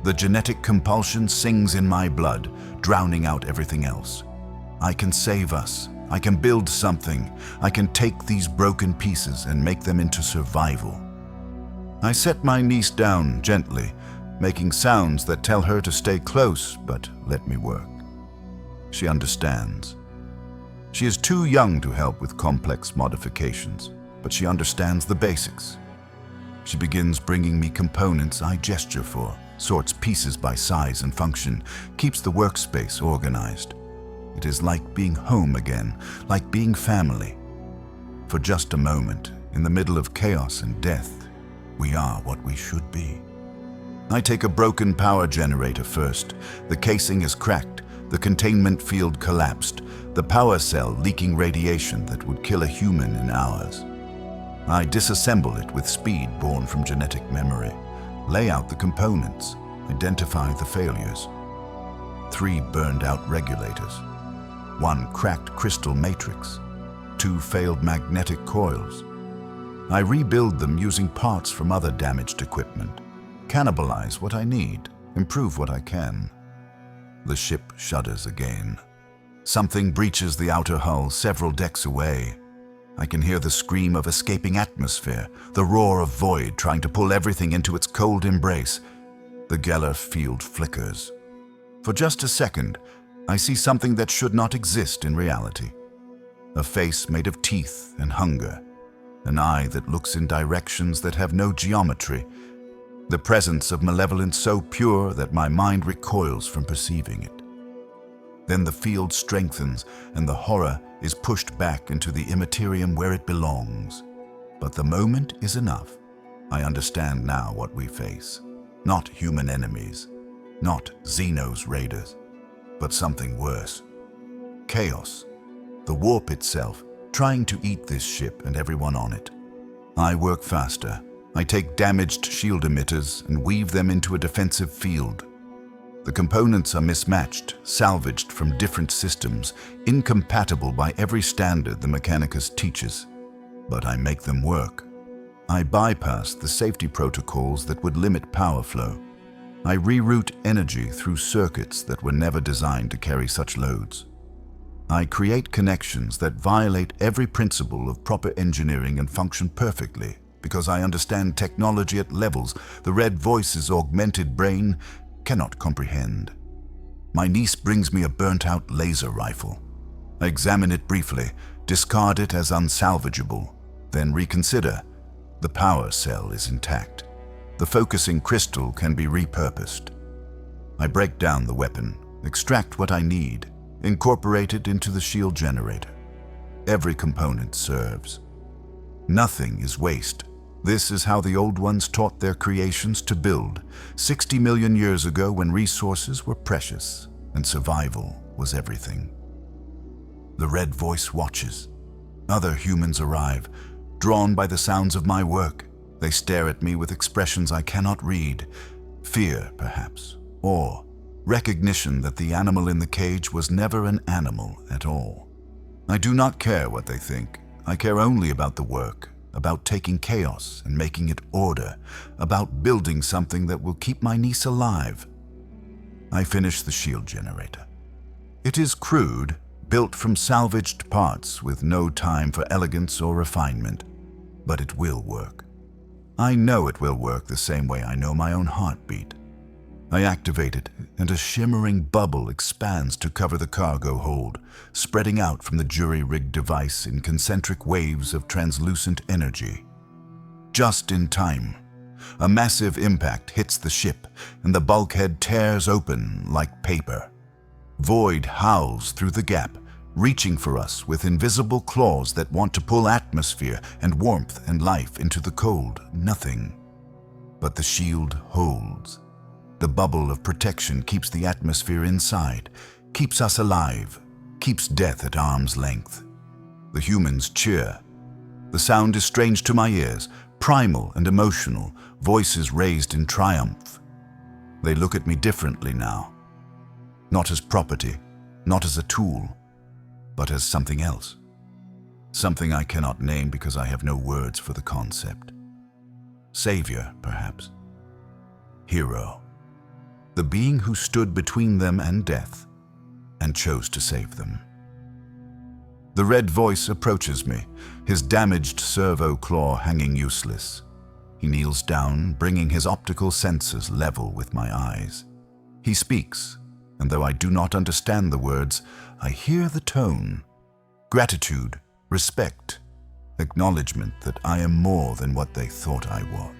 The genetic compulsion sings in my blood, drowning out everything else. I can save us. I can build something. I can take these broken pieces and make them into survival. I set my niece down gently, making sounds that tell her to stay close, but let me work. She understands. She is too young to help with complex modifications, but she understands the basics. She begins bringing me components I gesture for, sorts pieces by size and function, keeps the workspace organized. It is like being home again, like being family. For just a moment, in the middle of chaos and death, we are what we should be. I take a broken power generator first. The casing is cracked, the containment field collapsed, the power cell leaking radiation that would kill a human in hours. I disassemble it with speed born from genetic memory, lay out the components, identify the failures. 3 burned out regulators, 1 cracked crystal matrix, 2 failed magnetic coils. I rebuild them using parts from other damaged equipment, cannibalize what I need, improve what I can. The ship shudders again. Something breaches the outer hull several decks away. I can hear the scream of escaping atmosphere, the roar of void trying to pull everything into its cold embrace. The Geller field flickers. For just a second, I see something that should not exist in reality. A face made of teeth and hunger. An eye that looks in directions that have no geometry. The presence of malevolence so pure that my mind recoils from perceiving it. Then the field strengthens and the horror is pushed back into the Imperium where it belongs. But the moment is enough. I understand now what we face. Not human enemies, not Xenos raiders, but something worse. Chaos, the warp itself, trying to eat this ship and everyone on it. I work faster. I take damaged shield emitters and weave them into a defensive field. The components are mismatched, salvaged from different systems, incompatible by every standard the Mechanicus teaches. But I make them work. I bypass the safety protocols that would limit power flow. I reroute energy through circuits that were never designed to carry such loads. I create connections that violate every principle of proper engineering and function perfectly, because I understand technology at levels the Red Voice's augmented brain cannot comprehend. My niece brings me a burnt-out laser rifle. I examine it briefly, discard it as unsalvageable, then reconsider. The power cell is intact. The focusing crystal can be repurposed. I break down the weapon, extract what I need, incorporate it into the shield generator. Every component serves. Nothing is waste. This is how the old ones taught their creations to build, 60 million years ago when resources were precious and survival was everything. The Red Voice watches. Other humans arrive, drawn by the sounds of my work. They stare at me with expressions I cannot read. Fear, perhaps, or recognition that the animal in the cage was never an animal at all. I do not care what they think. I care only about the work, about taking chaos and making it order, about building something that will keep my niece alive. I finish the shield generator. It is crude, built from salvaged parts with no time for elegance or refinement, but it will work. I know it will work the same way I know my own heartbeat. I activate it, and a shimmering bubble expands to cover the cargo hold, spreading out from the jury-rigged device in concentric waves of translucent energy. Just in time, a massive impact hits the ship, and the bulkhead tears open like paper. Void howls through the gap, reaching for us with invisible claws that want to pull atmosphere and warmth and life into the cold nothing. But the shield holds. The bubble of protection keeps the atmosphere inside, keeps us alive, keeps death at arm's length. The humans cheer. The sound is strange to my ears, primal and emotional, voices raised in triumph. They look at me differently now. Not as property, not as a tool, but as something else. Something I cannot name because I have no words for the concept. Savior, perhaps. Hero. The being who stood between them and death and chose to save them. The red voice approaches me, his damaged servo claw hanging useless. He kneels down, bringing his optical senses level with my eyes. He speaks, and though I do not understand the words, I hear the tone. Gratitude, respect, acknowledgement that I am more than what they thought I was.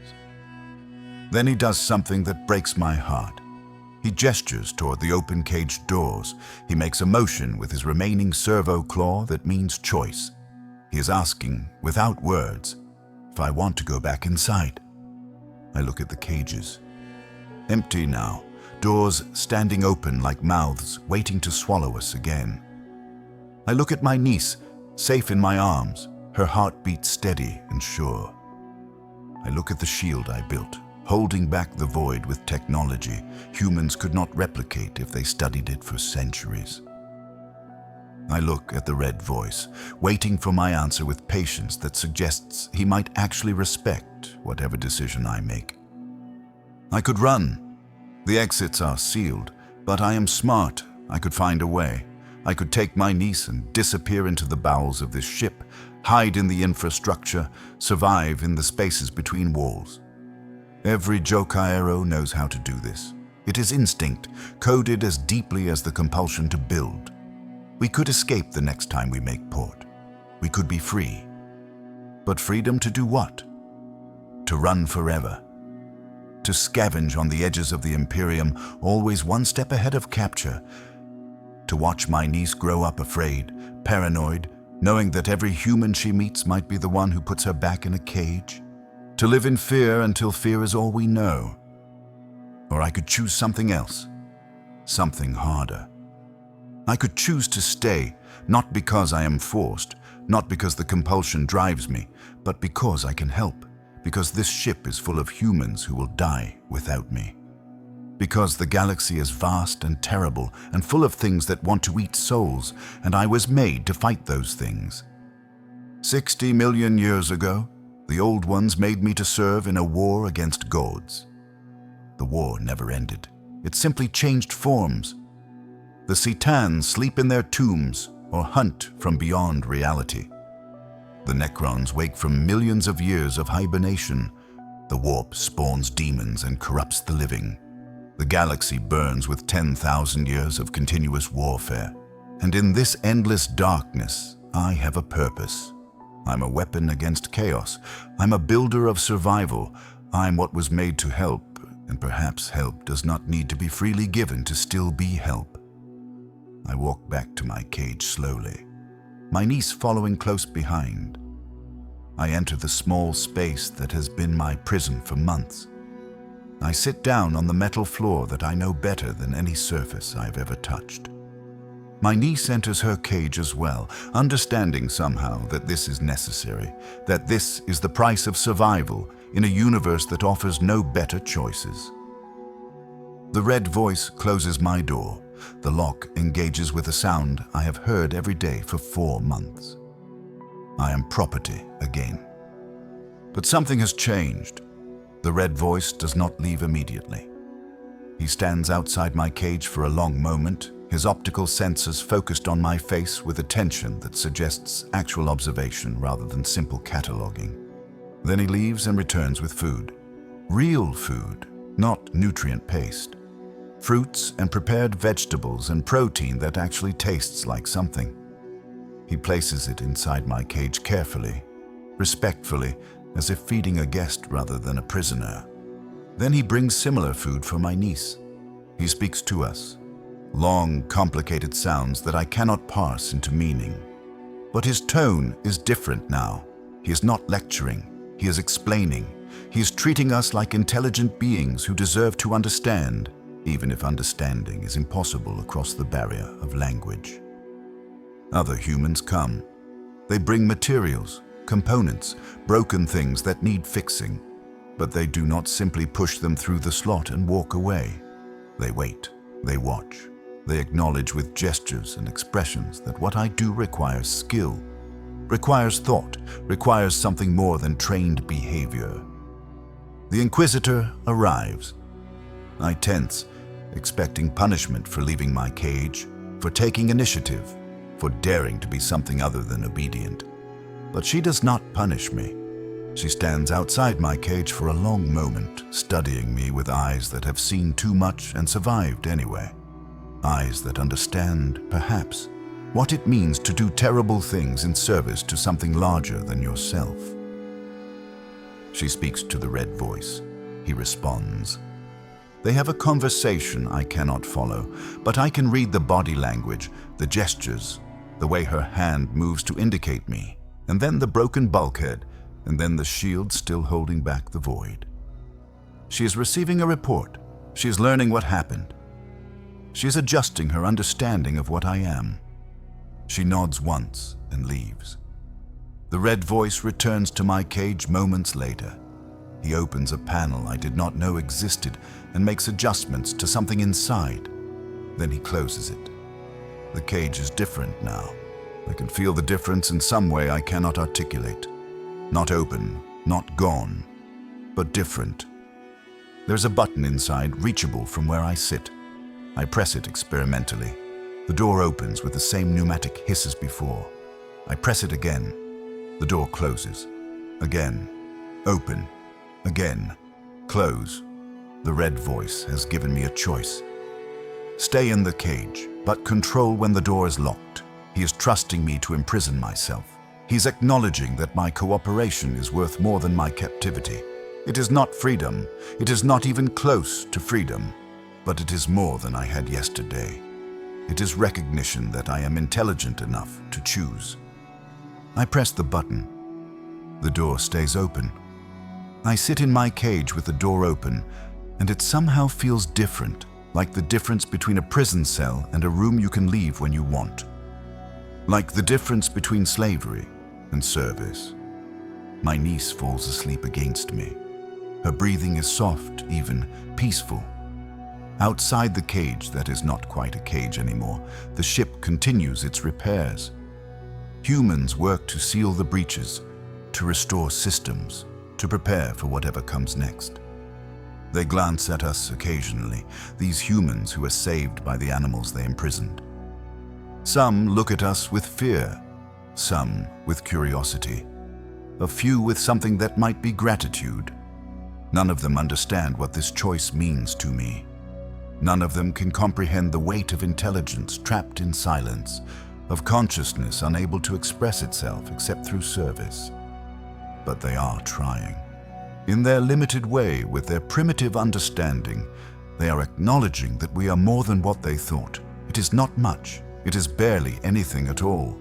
Then he does something that breaks my heart. He gestures toward the open cage doors. He makes a motion with his remaining servo claw that means choice. He is asking, without words, if I want to go back inside. I look at the cages. Empty now, doors standing open like mouths waiting to swallow us again. I look at my niece, safe in my arms, her heartbeat steady and sure. I look at the shield I built, holding back the void with technology humans could not replicate if they studied it for centuries. I look at the red voice, waiting for my answer with patience that suggests he might actually respect whatever decision I make. I could run. The exits are sealed, but I am smart. I could find a way. I could take my niece and disappear into the bowels of this ship, hide in the infrastructure, survive in the spaces between walls. Every Jokaero knows how to do this. It is instinct, coded as deeply as the compulsion to build. We could escape the next time we make port. We could be free. But freedom to do what? To run forever. To scavenge on the edges of the Imperium, always one step ahead of capture. To watch my niece grow up afraid, paranoid, knowing that every human she meets might be the one who puts her back in a cage. To live in fear until fear is all we know. Or I could choose something else, something harder. I could choose to stay, not because I am forced, not because the compulsion drives me, but because I can help, because this ship is full of humans who will die without me. Because the galaxy is vast and terrible and full of things that want to eat souls, and I was made to fight those things. 60 million years ago, the old ones made me to serve in a war against gods. The war never ended. It simply changed forms. The Cetans sleep in their tombs or hunt from beyond reality. The Necrons wake from millions of years of hibernation. The warp spawns demons and corrupts the living. The galaxy burns with 10,000 years of continuous warfare. And in this endless darkness, I have a purpose. I'm a weapon against chaos. I'm a builder of survival. I'm what was made to help, and perhaps help does not need to be freely given to still be help. I walk back to my cage slowly, my niece following close behind. I enter the small space that has been my prison for months. I sit down on the metal floor that I know better than any surface I've ever touched. My niece enters her cage as well, understanding somehow that this is necessary, that this is the price of survival in a universe that offers no better choices. The red voice closes my door. The lock engages with a sound I have heard every day for 4 months. I am property again. But something has changed. The red voice does not leave immediately. He stands outside my cage for a long moment, his optical sensors focused on my face with attention that suggests actual observation rather than simple cataloging. Then he leaves and returns with food. Real food, not nutrient paste. Fruits and prepared vegetables and protein that actually tastes like something. He places it inside my cage carefully, respectfully, as if feeding a guest rather than a prisoner. Then he brings similar food for my niece. He speaks to us. Long, complicated sounds that I cannot parse into meaning. But his tone is different now. He is not lecturing. He is explaining. He is treating us like intelligent beings who deserve to understand, even if understanding is impossible across the barrier of language. Other humans come. They bring materials, components, broken things that need fixing, but they do not simply push them through the slot and walk away. They wait. They watch. They acknowledge with gestures and expressions that what I do requires skill. requires thought, requires something more than trained behavior. The Inquisitor arrives. I tense, expecting punishment for leaving my cage, for taking initiative, for daring to be something other than obedient. But she does not punish me. She stands outside my cage for a long moment, studying me with eyes that have seen too much and survived anyway. Eyes that understand, perhaps, what it means to do terrible things in service to something larger than yourself. She speaks to the red voice. He responds. They have a conversation I cannot follow, but I can read the body language, the gestures, the way her hand moves to indicate me, and then the broken bulkhead, and then the shield still holding back the void. She is receiving a report. She is learning what happened. She is adjusting her understanding of what I am. She nods once and leaves. The red voice returns to my cage moments later. He opens a panel I did not know existed and makes adjustments to something inside. Then he closes it. The cage is different now. I can feel the difference in some way I cannot articulate. Not open, not gone, but different. There's a button inside, reachable from where I sit. I press it experimentally. The door opens with the same pneumatic hiss as before. I press it again. The door closes. Again. Open. Again. Close. The red voice has given me a choice. Stay in the cage, but control when the door is locked. He is trusting me to imprison myself. He's acknowledging that my cooperation is worth more than my captivity. It is not freedom. It is not even close to freedom. But it is more than I had yesterday. It is recognition that I am intelligent enough to choose. I press the button. The door stays open. I sit in my cage with the door open, and it somehow feels different, like the difference between a prison cell and a room you can leave when you want. Like the difference between slavery and service. My niece falls asleep against me. Her breathing is soft, even peaceful. Outside the cage that is not quite a cage anymore, the ship continues its repairs. Humans work to seal the breaches, to restore systems, to prepare for whatever comes next. They glance at us occasionally, these humans who are saved by the animals they imprisoned. Some look at us with fear, some with curiosity, a few with something that might be gratitude. None of them understand what this choice means to me. None of them can comprehend the weight of intelligence trapped in silence, of consciousness unable to express itself except through service. But they are trying. In their limited way, with their primitive understanding, they are acknowledging that we are more than what they thought. It is not much. It is barely anything at all.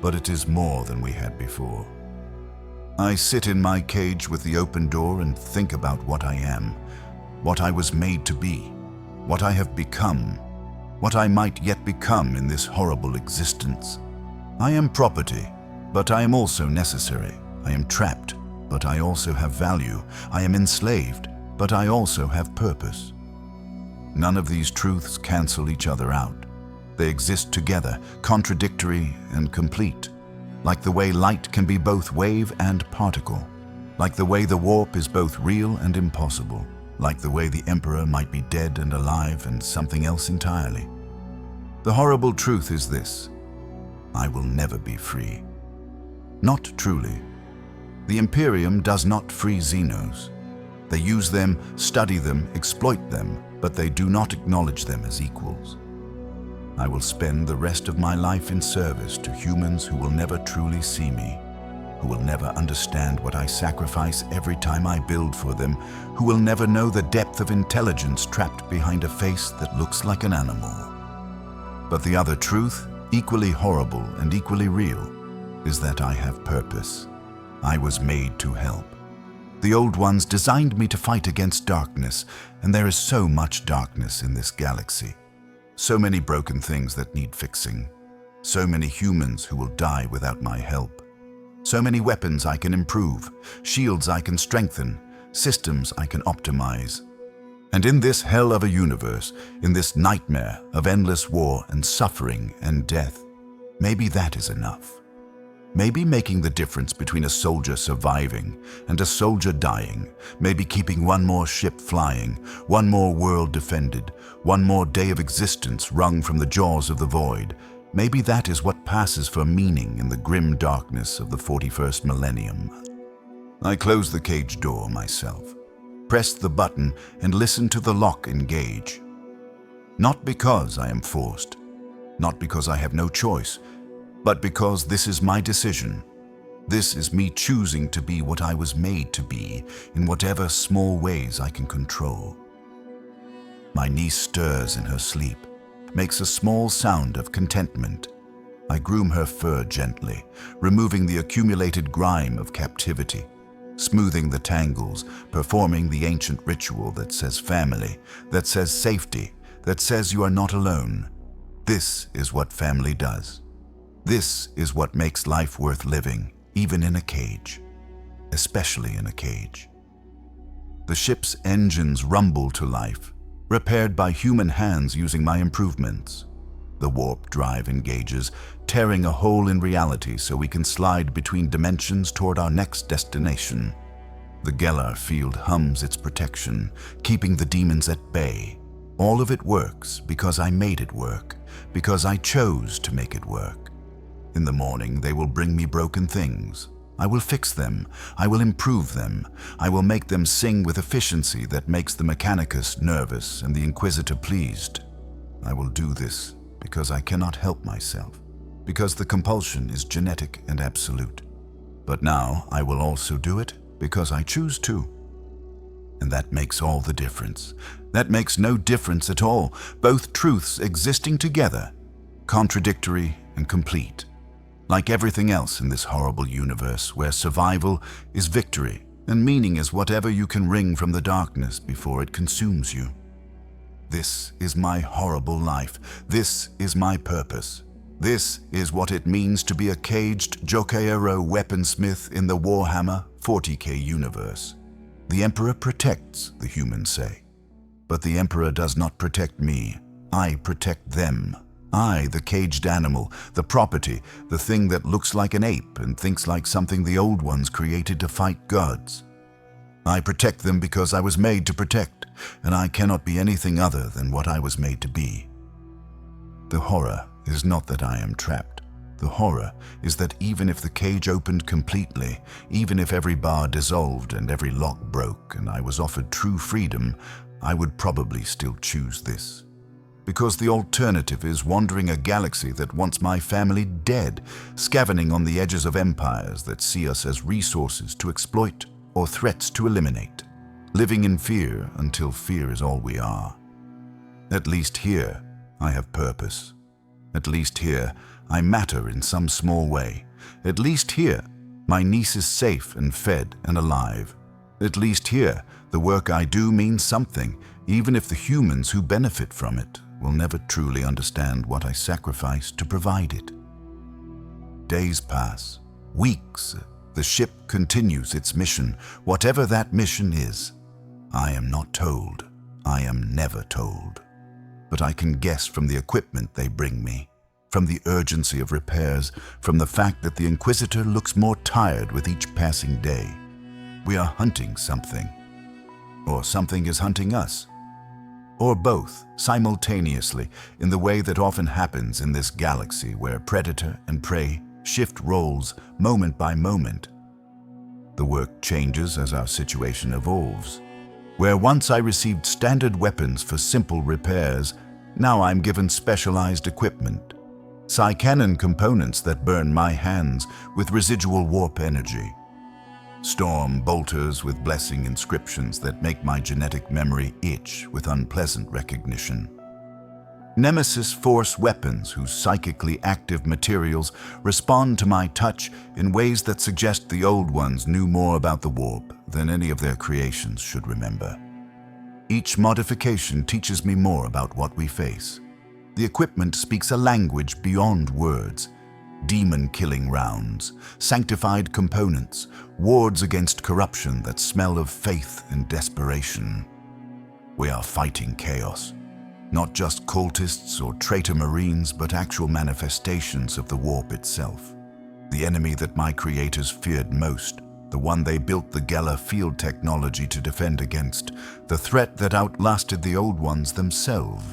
But it is more than we had before. I sit in my cage with the open door and think about what I am, what I was made to be, what I have become, what I might yet become in this horrible existence. I am property, but I am also necessary. I am trapped, but I also have value. I am enslaved, but I also have purpose. None of these truths cancel each other out. They exist together, contradictory and complete, like the way light can be both wave and particle, like the way the warp is both real and impossible, like the way the Emperor might be dead and alive and something else entirely. The horrible truth is this: I will never be free. Not truly. The Imperium does not free Xenos. They use them, study them, exploit them, but they do not acknowledge them as equals. I will spend the rest of my life in service to humans who will never truly see me, who will never understand what I sacrifice every time I build for them, who will never know the depth of intelligence trapped behind a face that looks like an animal. But the other truth, equally horrible and equally real, is that I have purpose. I was made to help. The old ones designed me to fight against darkness, and there is so much darkness in this galaxy. So many broken things that need fixing. So many humans who will die without my help. So many weapons I can improve, shields I can strengthen, systems I can optimize. And in this hell of a universe, in this nightmare of endless war and suffering and death, maybe that is enough. Maybe making the difference between a soldier surviving and a soldier dying. Maybe keeping one more ship flying, one more world defended, one more day of existence wrung from the jaws of the void. Maybe that is what passes for meaning in the grim darkness of the 41st millennium. I close the cage door myself, press the button, and listen to the lock engage. Not because I am forced, not because I have no choice, but because this is my decision. This is me choosing to be what I was made to be in whatever small ways I can control. My niece stirs in her sleep, makes a small sound of contentment. I groom her fur gently, removing the accumulated grime of captivity, smoothing the tangles, performing the ancient ritual that says family, that says safety, that says you are not alone. This is what family does. This is what makes life worth living, even in a cage, especially in a cage. The ship's engines rumble to life, repaired by human hands using my improvements. The warp drive engages, tearing a hole in reality so we can slide between dimensions toward our next destination. The Gellar field hums its protection, keeping the demons at bay. All of it works because I made it work, because I chose to make it work. In the morning, they will bring me broken things. I will fix them. I will improve them. I will make them sing with efficiency that makes the Mechanicus nervous and the Inquisitor pleased. I will do this because I cannot help myself, because the compulsion is genetic and absolute. But now I will also do it because I choose to. And that makes all the difference. That makes no difference at all, both truths existing together, contradictory and complete. Like everything else in this horrible universe where survival is victory and meaning is whatever you can wring from the darkness before it consumes you. This is my horrible life. This is my purpose. This is what it means to be a caged Jokaero weaponsmith in the Warhammer 40k universe. The Emperor protects, the humans say. But the Emperor does not protect me. I protect them. I, the caged animal, the property, the thing that looks like an ape and thinks like something the old ones created to fight gods. I protect them because I was made to protect, and I cannot be anything other than what I was made to be. The horror is not that I am trapped. The horror is that even if the cage opened completely, even if every bar dissolved and every lock broke and I was offered true freedom, I would probably still choose this. Because the alternative is wandering a galaxy that wants my family dead, scavenging on the edges of empires that see us as resources to exploit or threats to eliminate, living in fear until fear is all we are. At least here, I have purpose. At least here, I matter in some small way. At least here, my niece is safe and fed and alive. At least here, the work I do means something, even if the humans who benefit from it will never truly understand what I sacrificed to provide it. Days pass, weeks. The ship continues its mission, whatever that mission is. I am not told. I am never told. But I can guess from the equipment they bring me, from the urgency of repairs, from the fact that the Inquisitor looks more tired with each passing day. We are hunting something, or something is hunting us. Or both, simultaneously, in the way that often happens in this galaxy where predator and prey shift roles moment by moment. The work changes as our situation evolves. Where once I received standard weapons for simple repairs, now I'm given specialized equipment. Psy-cannon components that burn my hands with residual warp energy. Storm bolters with blessing inscriptions that make my genetic memory itch with unpleasant recognition. Nemesis Force weapons whose psychically active materials respond to my touch in ways that suggest the old ones knew more about the warp than any of their creations should remember. Each modification teaches me more about what we face. The equipment speaks a language beyond words. Demon-killing rounds, sanctified components, wards against corruption that smell of faith and desperation. We are fighting chaos. Not just cultists or traitor marines, but actual manifestations of the warp itself. the enemy that my creators feared most, the one they built the Geller field technology to defend against, the threat that outlasted the old ones themselves.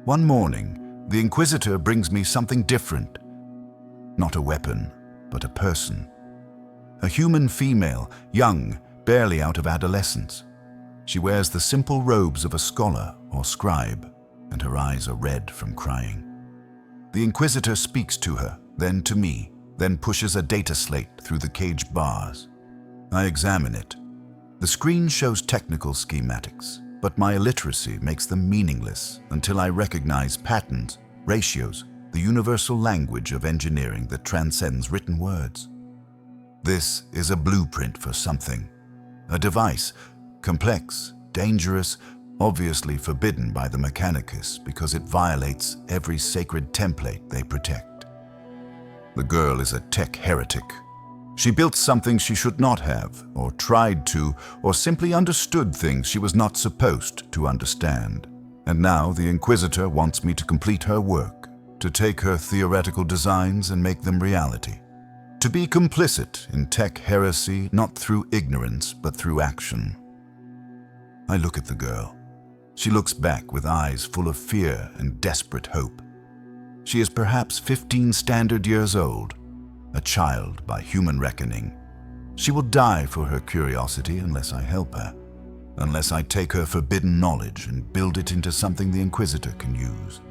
One morning, the Inquisitor brings me something different. Not a weapon, but a person. A human female, young, barely out of adolescence. She wears the simple robes of a scholar or scribe, and her eyes are red from crying. The Inquisitor speaks to her, then to me, then pushes a data slate through the cage bars. I examine it. The screen shows technical schematics, but my illiteracy makes them meaningless until I recognize patterns, ratios, the universal language of engineering that transcends written words. This is a blueprint for something. A device, complex, dangerous, obviously forbidden by the Mechanicus because it violates every sacred template they protect. The girl is a tech heretic. She built something she should not have, or tried to, or simply understood things she was not supposed to understand. And now the Inquisitor wants me to complete her work, to take her theoretical designs and make them reality. To be complicit in tech heresy, not through ignorance, but through action. I look at the girl. She looks back with eyes full of fear and desperate hope. She is perhaps 15 standard years old, a child by human reckoning. She will die for her curiosity unless I help her, unless I take her forbidden knowledge and build it into something the Inquisitor can use.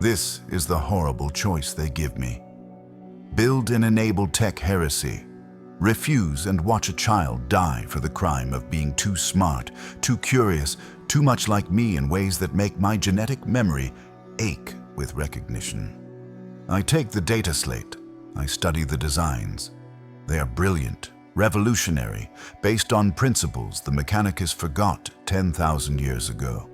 This is the horrible choice they give me. Build and enable tech heresy. Refuse and watch a child die for the crime of being too smart, too curious, too much like me in ways that make my genetic memory ache with recognition. I take the data slate. I study the designs. They are brilliant, revolutionary, based on principles the Mechanicus forgot 10,000 years ago.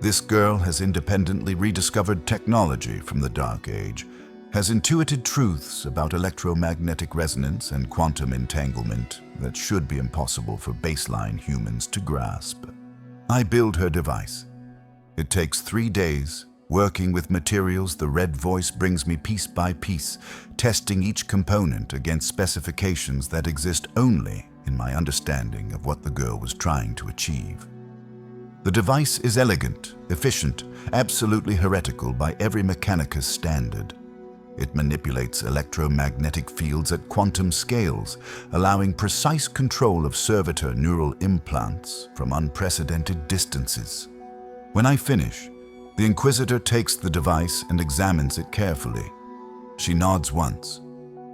This girl has independently rediscovered technology from the Dark Age, has intuited truths about electromagnetic resonance and quantum entanglement that should be impossible for baseline humans to grasp. I build her device. It takes 3 days, working with materials the Red Voice brings me piece by piece, testing each component against specifications that exist only in my understanding of what the girl was trying to achieve. The device is elegant, efficient, absolutely heretical by every Mechanicus standard. It manipulates electromagnetic fields at quantum scales, allowing precise control of servitor neural implants from unprecedented distances. When I finish, the Inquisitor takes the device and examines it carefully. She nods once.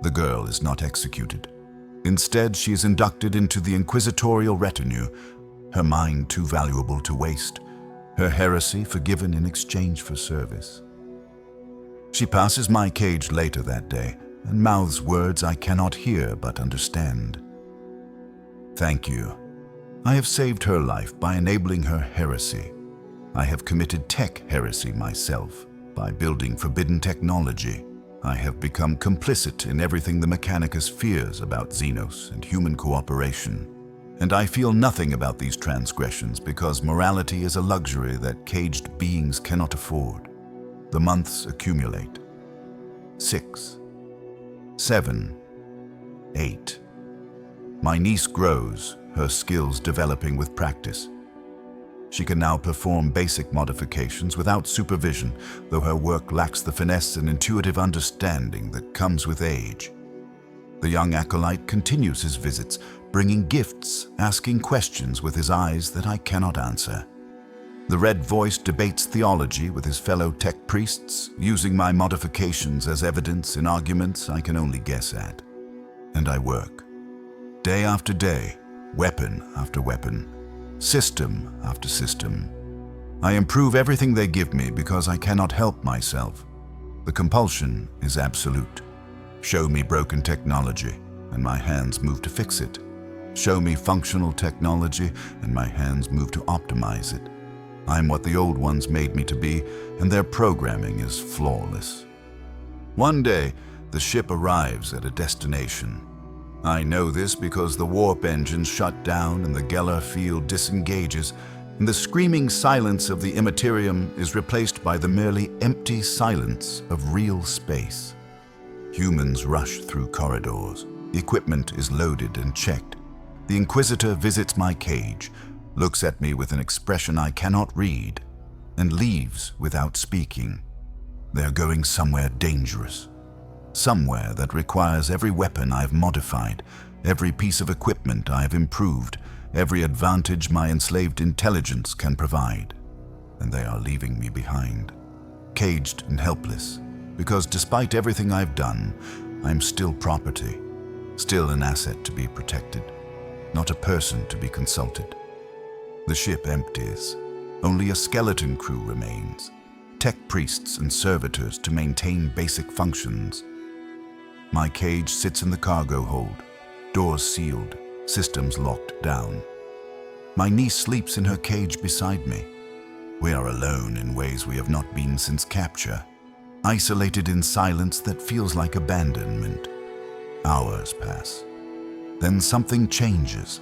The girl is not executed. Instead, she is inducted into the inquisitorial retinue, her mind too valuable to waste, her heresy forgiven in exchange for service. She passes my cage later that day and mouths words I cannot hear but understand. Thank you. I have saved her life by enabling her heresy. I have committed tech heresy myself by building forbidden technology. I have become complicit in everything the Mechanicus fears about Xenos and human cooperation. And I feel nothing about these transgressions because morality is a luxury that caged beings cannot afford. The months accumulate. 6, 7, 8. My niece grows, her skills developing with practice. She can now perform basic modifications without supervision, though her work lacks the finesse and intuitive understanding that comes with age. The young acolyte continues his visits, bringing gifts, asking questions with his eyes that I cannot answer. The Red Voice debates theology with his fellow tech priests, using my modifications as evidence in arguments I can only guess at. And I work. Day after day, weapon after weapon, system after system. I improve everything they give me because I cannot help myself. The compulsion is absolute. Show me broken technology, and my hands move to fix it. Show me functional technology, and my hands move to optimize it. I'm what the old ones made me to be, and their programming is flawless. One day, the ship arrives at a destination. I know this because the warp engines shut down and the Geller field disengages, and the screaming silence of the Imperium is replaced by the merely empty silence of real space. Humans rush through corridors. Equipment is loaded and checked. The Inquisitor visits my cage, looks at me with an expression I cannot read, and leaves without speaking. They're going somewhere dangerous. Somewhere that requires every weapon I've modified, every piece of equipment I've improved, every advantage my enslaved intelligence can provide. And they are leaving me behind, caged and helpless, because despite everything I've done, I'm still property, still an asset to be protected, not a person to be consulted. The ship empties. Only a skeleton crew remains, tech priests and servitors to maintain basic functions. My cage sits in the cargo hold, doors sealed, systems locked down. My niece sleeps in her cage beside me. We are alone in ways we have not been since capture, isolated in silence that feels like abandonment. Hours pass. Then something changes.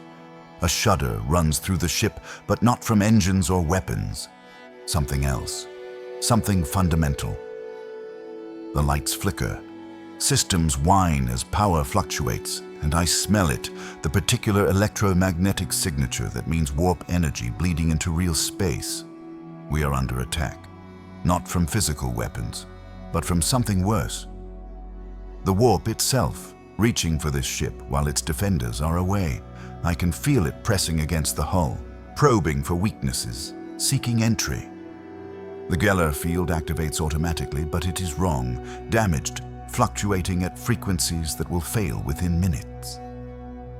A shudder runs through the ship, but not from engines or weapons. Something else. Something fundamental. The lights flicker. Systems whine as power fluctuates, and I smell it, the particular electromagnetic signature that means warp energy bleeding into real space. We are under attack, not from physical weapons, but from something worse. The warp itself, reaching for this ship while its defenders are away. I can feel it pressing against the hull, probing for weaknesses, seeking entry. The Geller field activates automatically, but it is wrong, damaged, fluctuating at frequencies that will fail within minutes.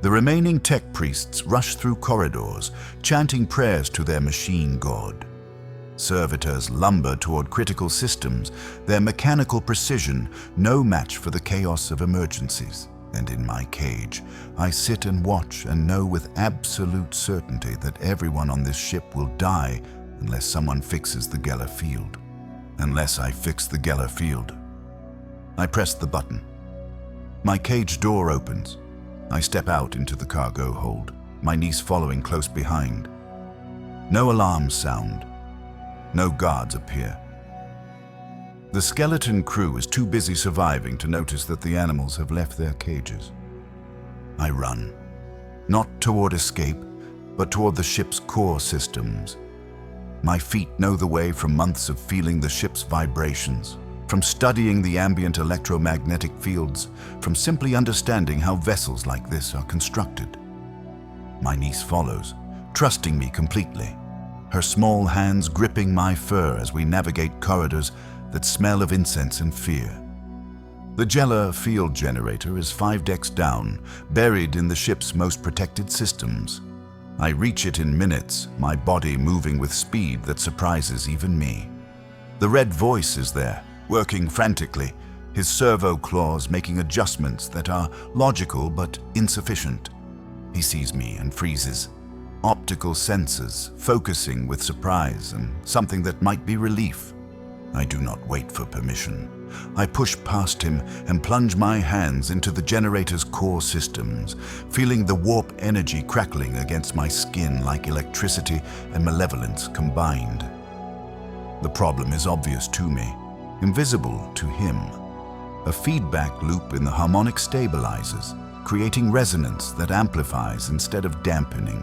The remaining tech priests rush through corridors, chanting prayers to their machine god. Servitors lumber toward critical systems, their mechanical precision no match for the chaos of emergencies. And in my cage, I sit and watch and know with absolute certainty that everyone on this ship will die unless someone fixes the Geller field. Unless I fix the Geller field. I press the button. My cage door opens. I step out into the cargo hold, my niece following close behind. No alarms sound. No guards appear. The skeleton crew is too busy surviving to notice that the animals have left their cages. I run, not toward escape, but toward the ship's core systems. My feet know the way from months of feeling the ship's vibrations, from studying the ambient electromagnetic fields, from simply understanding how vessels like this are constructed. My niece follows, trusting me completely, her small hands gripping my fur as we navigate corridors that smell of incense and fear. The Geller field generator is 5 decks down, buried in the ship's most protected systems. I reach it in minutes, my body moving with speed that surprises even me. The red voice is there, working frantically, his servo claws making adjustments that are logical but insufficient. He sees me and freezes. Optical sensors focusing with surprise and something that might be relief. I do not wait for permission. I push past him and plunge my hands into the generator's core systems, feeling the warp energy crackling against my skin like electricity and malevolence combined. The problem is obvious to me, invisible to him. A feedback loop in the harmonic stabilizers, creating resonance that amplifies instead of dampening.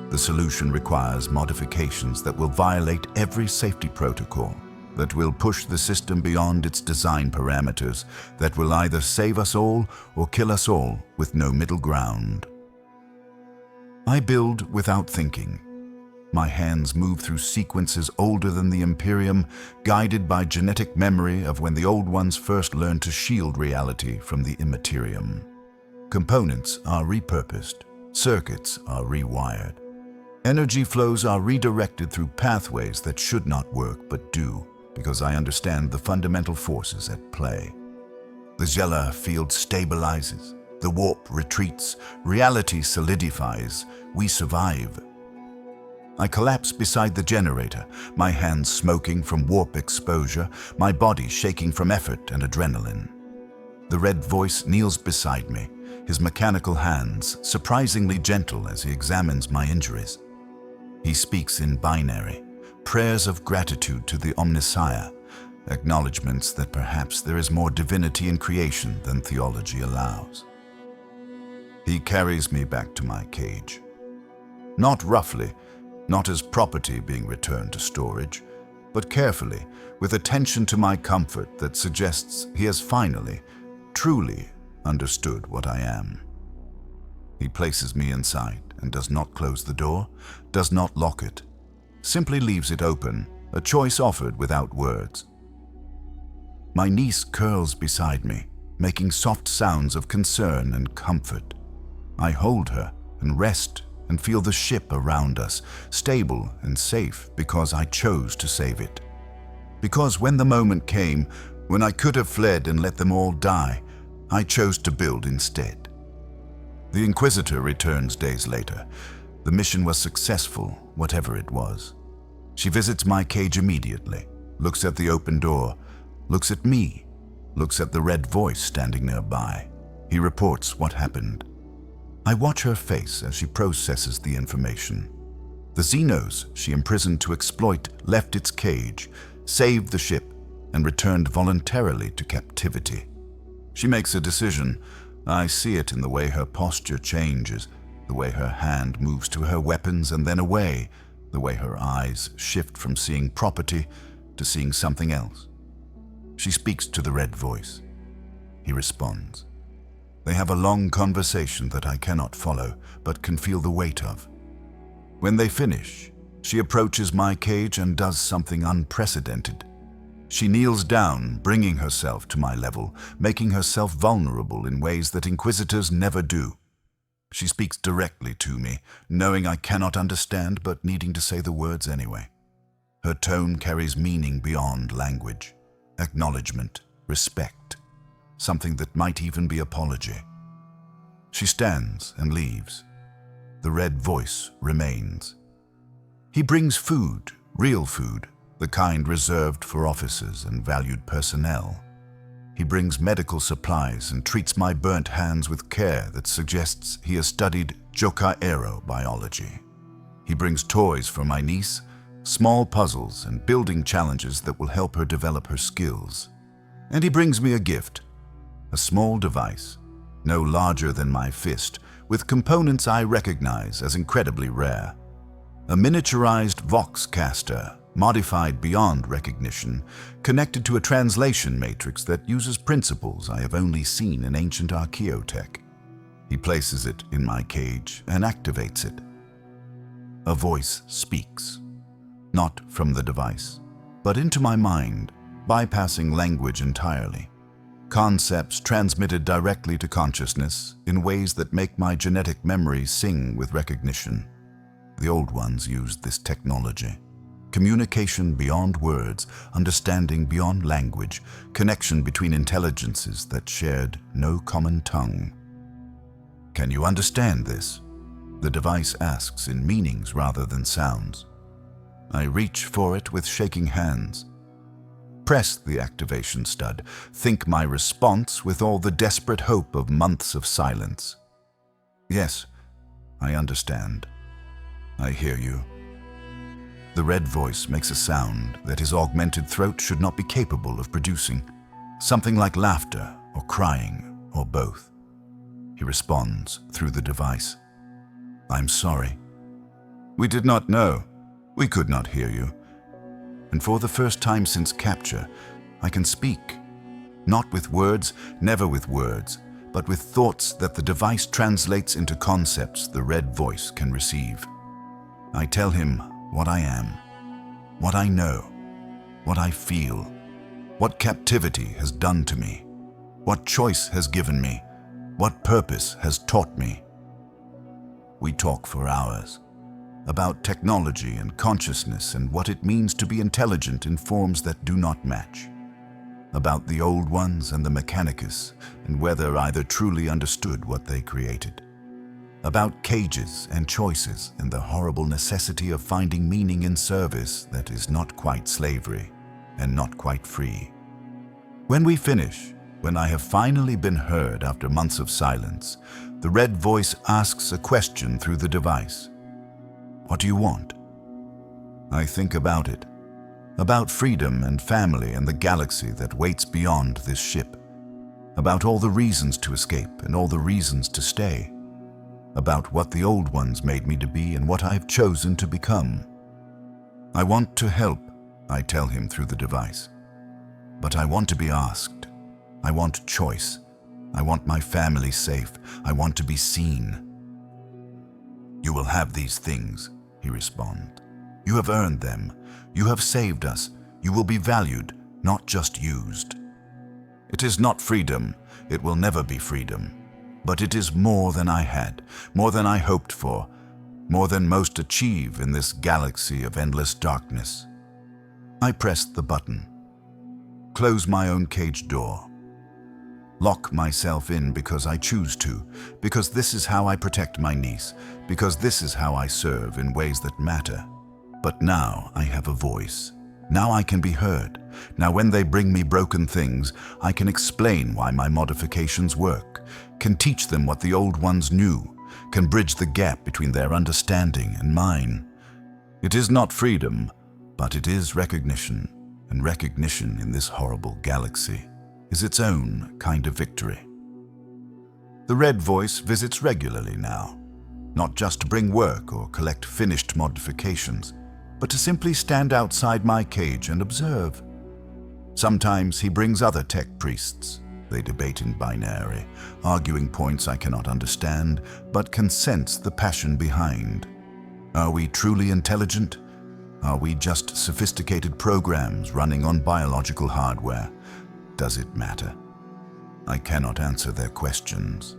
The solution requires modifications that will violate every safety protocol, that will push the system beyond its design parameters, that will either save us all or kill us all with no middle ground. I build without thinking. My hands move through sequences older than the Imperium, guided by genetic memory of when the old ones first learned to shield reality from the immaterium. Components are repurposed, circuits are rewired. Energy flows are redirected through pathways that should not work but do, because I understand the fundamental forces at play. The Geller field stabilizes, the warp retreats, reality solidifies, we survive. I collapse beside the generator, my hands smoking from warp exposure, my body shaking from effort and adrenaline. The red voice kneels beside me, his mechanical hands surprisingly gentle as he examines my injuries. He speaks in binary, prayers of gratitude to the Omnissiah, acknowledgments that perhaps there is more divinity in creation than theology allows. He carries me back to my cage. Not roughly, not as property being returned to storage, but carefully, with attention to my comfort that suggests he has finally, truly understood what I am. He places me inside and does not close the door, does not lock it, simply leaves it open, a choice offered without words. My niece curls beside me, making soft sounds of concern and comfort. I hold her and rest and feel the ship around us, stable and safe because I chose to save it. Because when the moment came, when I could have fled and let them all die, I chose to build instead. The Inquisitor returns days later. The mission was successful, whatever it was. She visits my cage immediately, looks at the open door, looks at me, looks at the red voice standing nearby. He reports what happened. I watch her face as she processes the information. The Xenos she imprisoned to exploit left its cage, saved the ship, and returned voluntarily to captivity. She makes a decision. I see it in the way her posture changes, the way her hand moves to her weapons and then away, the way her eyes shift from seeing property to seeing something else. She speaks to the red voice. He responds. They have a long conversation that I cannot follow, but can feel the weight of. When they finish, she approaches my cage and does something unprecedented. She kneels down, bringing herself to my level, making herself vulnerable in ways that Inquisitors never do. She speaks directly to me, knowing I cannot understand but needing to say the words anyway. Her tone carries meaning beyond language, acknowledgement, respect, something that might even be apology. She stands and leaves. The red voice remains. He brings food, real food, the kind reserved for officers and valued personnel. He brings medical supplies and treats my burnt hands with care that suggests he has studied Jokaero biology. He brings toys for my niece, small puzzles and building challenges that will help her develop her skills. And he brings me a gift, a small device, no larger than my fist, with components I recognize as incredibly rare. A miniaturized Voxcaster, modified beyond recognition, connected to a translation matrix that uses principles I have only seen in ancient archaeotech. He places it in my cage and activates it. A voice speaks, not from the device, but into my mind, bypassing language entirely. Concepts transmitted directly to consciousness in ways that make my genetic memory sing with recognition. The old ones used this technology. Communication beyond words, understanding beyond language, connection between intelligences that shared no common tongue. Can you understand this? The device asks in meanings rather than sounds. I reach for it with shaking hands. Press the activation stud, think my response with all the desperate hope of months of silence. Yes, I understand. I hear you. The red voice makes a sound that his augmented throat should not be capable of producing, something like laughter or crying or both. He responds through the device. I'm sorry. We did not know. We could not hear you. And for the first time since capture, I can speak. Not with words, never with words, but with thoughts that the device translates into concepts the red voice can receive. I tell him what I am, what I know, what I feel, what captivity has done to me, what choice has given me, what purpose has taught me. We talk for hours. About technology and consciousness and what it means to be intelligent in forms that do not match. About the old ones and the Mechanicus and whether either truly understood what they created. About cages and choices and the horrible necessity of finding meaning in service that is not quite slavery and not quite free. When we finish, when I have finally been heard after months of silence, the red voice asks a question through the device. What do you want? I think about it. About freedom and family and the galaxy that waits beyond this ship. About all the reasons to escape and all the reasons to stay. About what the old ones made me to be and what I have chosen to become. I want to help, I tell him through the device. But I want to be asked. I want choice. I want my family safe. I want to be seen. You will have these things, he responds. You have earned them. You have saved us. You will be valued, not just used. It is not freedom. It will never be freedom. But it is more than I had, more than I hoped for, more than most achieve in this galaxy of endless darkness. I press the button. Close my own cage door. Lock myself in because I choose to, because this is how I protect my niece, because this is how I serve in ways that matter. But now I have a voice. Now I can be heard. Now when they bring me broken things, I can explain why my modifications work, can teach them what the old ones knew, can bridge the gap between their understanding and mine. It is not freedom, but it is recognition, and recognition in this horrible galaxy is its own kind of victory. The red voice visits regularly now, not just to bring work or collect finished modifications, but to simply stand outside my cage and observe. Sometimes he brings other tech priests. They debate in binary, arguing points I cannot understand, but can sense the passion behind. Are we truly intelligent? Are we just sophisticated programs running on biological hardware? Does it matter? I cannot answer their questions.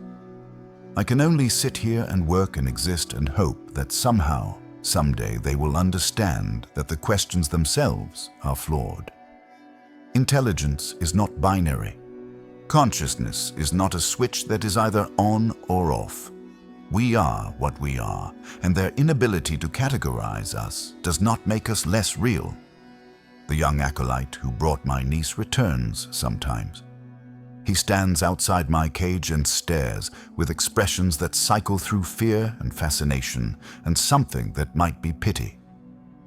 I can only sit here and work and exist and hope that somehow, someday they will understand that the questions themselves are flawed. Intelligence is not binary. Consciousness is not a switch that is either on or off. We are what we are, and their inability to categorize us does not make us less real. The young acolyte who brought my niece returns sometimes. He stands outside my cage and stares with expressions that cycle through fear and fascination and something that might be pity.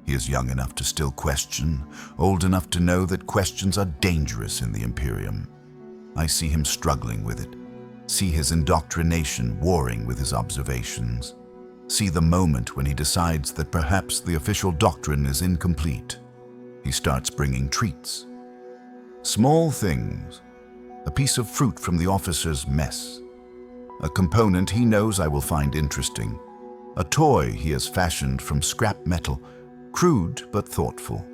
He is young enough to still question, old enough to know that questions are dangerous in the Imperium. I see him struggling with it, see his indoctrination warring with his observations, see the moment when he decides that perhaps the official doctrine is incomplete. He starts bringing treats. Small things. A piece of fruit from the officer's mess. A component he knows I will find interesting. A toy he has fashioned from scrap metal, crude but thoughtful.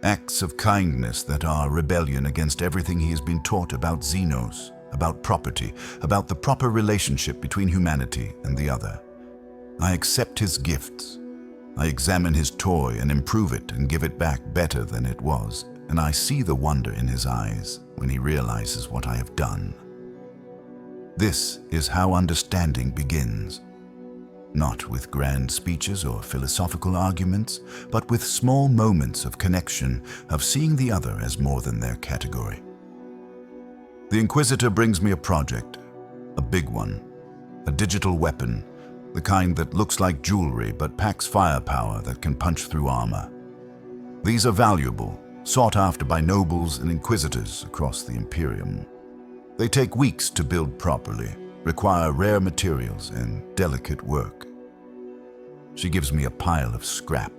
Acts of kindness that are rebellion against everything he has been taught about Xenos, about property, about the proper relationship between humanity and the other. I accept his gifts. I examine his toy and improve it and give it back better than it was, and I see the wonder in his eyes when he realizes what I have done. This is how understanding begins. Not with grand speeches or philosophical arguments, but with small moments of connection, of seeing the other as more than their category. The Inquisitor brings me a project, a big one, a digital weapon, the kind that looks like jewelry but packs firepower that can punch through armor. These are valuable, sought after by nobles and inquisitors across the Imperium. They take weeks to build properly, require rare materials and delicate work. She gives me a pile of scrap.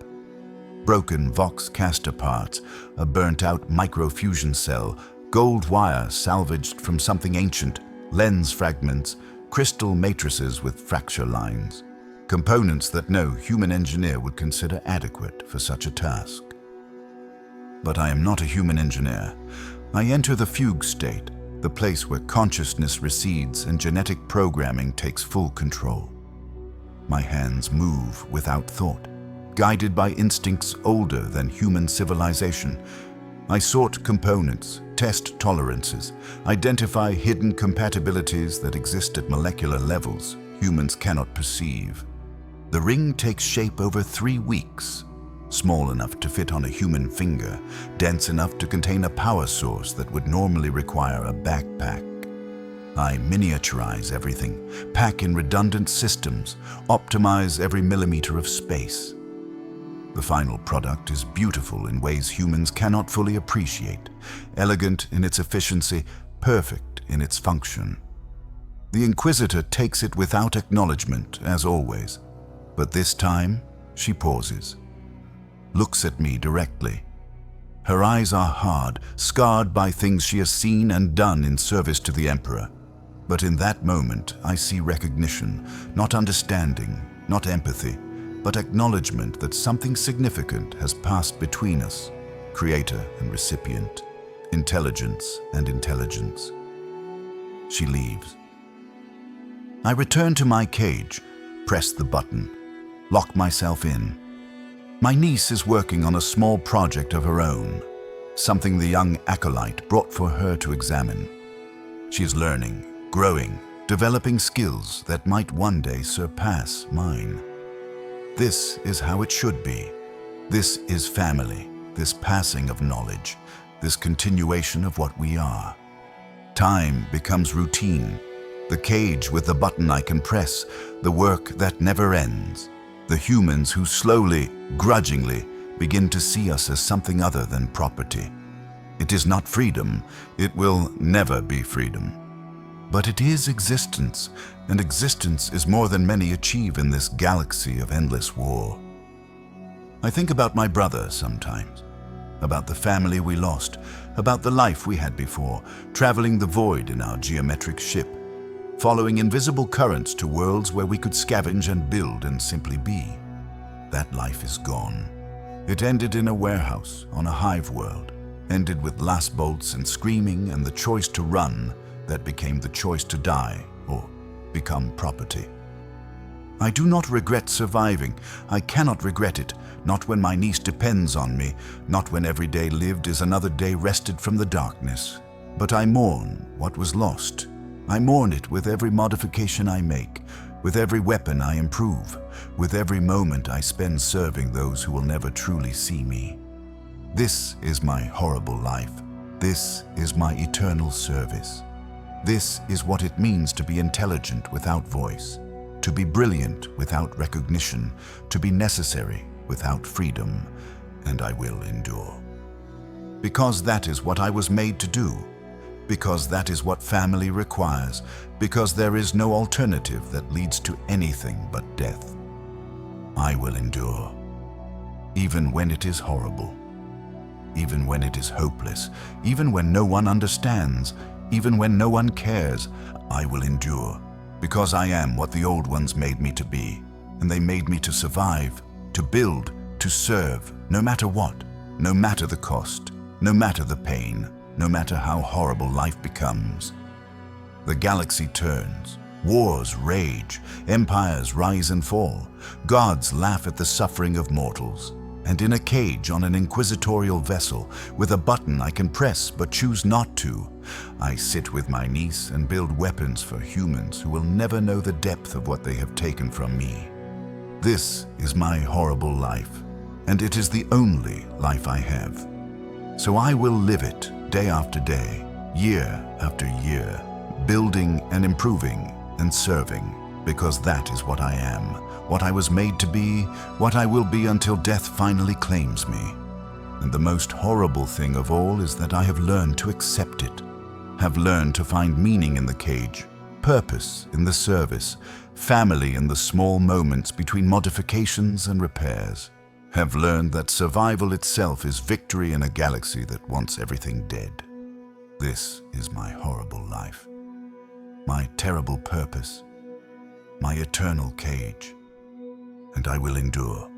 Broken Vox caster parts, a burnt-out microfusion cell, gold wire salvaged from something ancient, lens fragments, crystal matrices with fracture lines, components that no human engineer would consider adequate for such a task. But I am not a human engineer. I enter the fugue state, the place where consciousness recedes and genetic programming takes full control. My hands move without thought, guided by instincts older than human civilization. I sort components, test tolerances, identify hidden compatibilities that exist at molecular levels humans cannot perceive. The ring takes shape over 3 weeks, small enough to fit on a human finger, dense enough to contain a power source that would normally require a backpack. I miniaturize everything, pack in redundant systems, optimize every millimeter of space. The final product is beautiful in ways humans cannot fully appreciate, elegant in its efficiency, perfect in its function. The Inquisitor takes it without acknowledgement, as always, but this time she pauses, looks at me directly. Her eyes are hard, scarred by things she has seen and done in service to the Emperor. But in that moment, I see recognition, not understanding, not empathy, but acknowledgement that something significant has passed between us, creator and recipient, intelligence and intelligence. She leaves. I return to my cage, press the button, lock myself in. My niece is working on a small project of her own, something the young acolyte brought for her to examine. She is learning, growing, developing skills that might one day surpass mine. This is how it should be. This is family, this passing of knowledge, this continuation of what we are. Time becomes routine, the cage with the button I can press, the work that never ends, the humans who slowly, grudgingly, begin to see us as something other than property. It is not freedom, it will never be freedom. But it is existence, and existence is more than many achieve in this galaxy of endless war. I think about my brother sometimes, about the family we lost, about the life we had before, traveling the void in our geometric ship, following invisible currents to worlds where we could scavenge and build and simply be. That life is gone. It ended in a warehouse on a hive world, ended with last bolts and screaming and the choice to run that became the choice to die or become property. I do not regret surviving. I cannot regret it, not when my niece depends on me, not when every day lived is another day wrested from the darkness. But I mourn what was lost. I mourn it with every modification I make, with every weapon I improve, with every moment I spend serving those who will never truly see me. This is my horrible life. This is my eternal service. This is what it means to be intelligent without voice, to be brilliant without recognition, to be necessary without freedom, and I will endure. Because that is what I was made to do, because that is what family requires, because there is no alternative that leads to anything but death. I will endure, even when it is horrible, even when it is hopeless, even when no one understands, even when no one cares. I will endure, because I am what the old ones made me to be, and they made me to survive, to build, to serve, no matter what, no matter the cost, no matter the pain, no matter how horrible life becomes. The galaxy turns, wars rage, empires rise and fall, gods laugh at the suffering of mortals. And in a cage on an inquisitorial vessel, with a button I can press but choose not to, I sit with my niece and build weapons for humans who will never know the depth of what they have taken from me. This is my horrible life, and it is the only life I have. So I will live it day after day, year after year, building and improving and serving, because that is what I am, what I was made to be, what I will be until death finally claims me. And the most horrible thing of all is that I have learned to accept it, have learned to find meaning in the cage, purpose in the service, family in the small moments between modifications and repairs, have learned that survival itself is victory in a galaxy that wants everything dead. This is my horrible life, my terrible purpose, my eternal cage, and I will endure.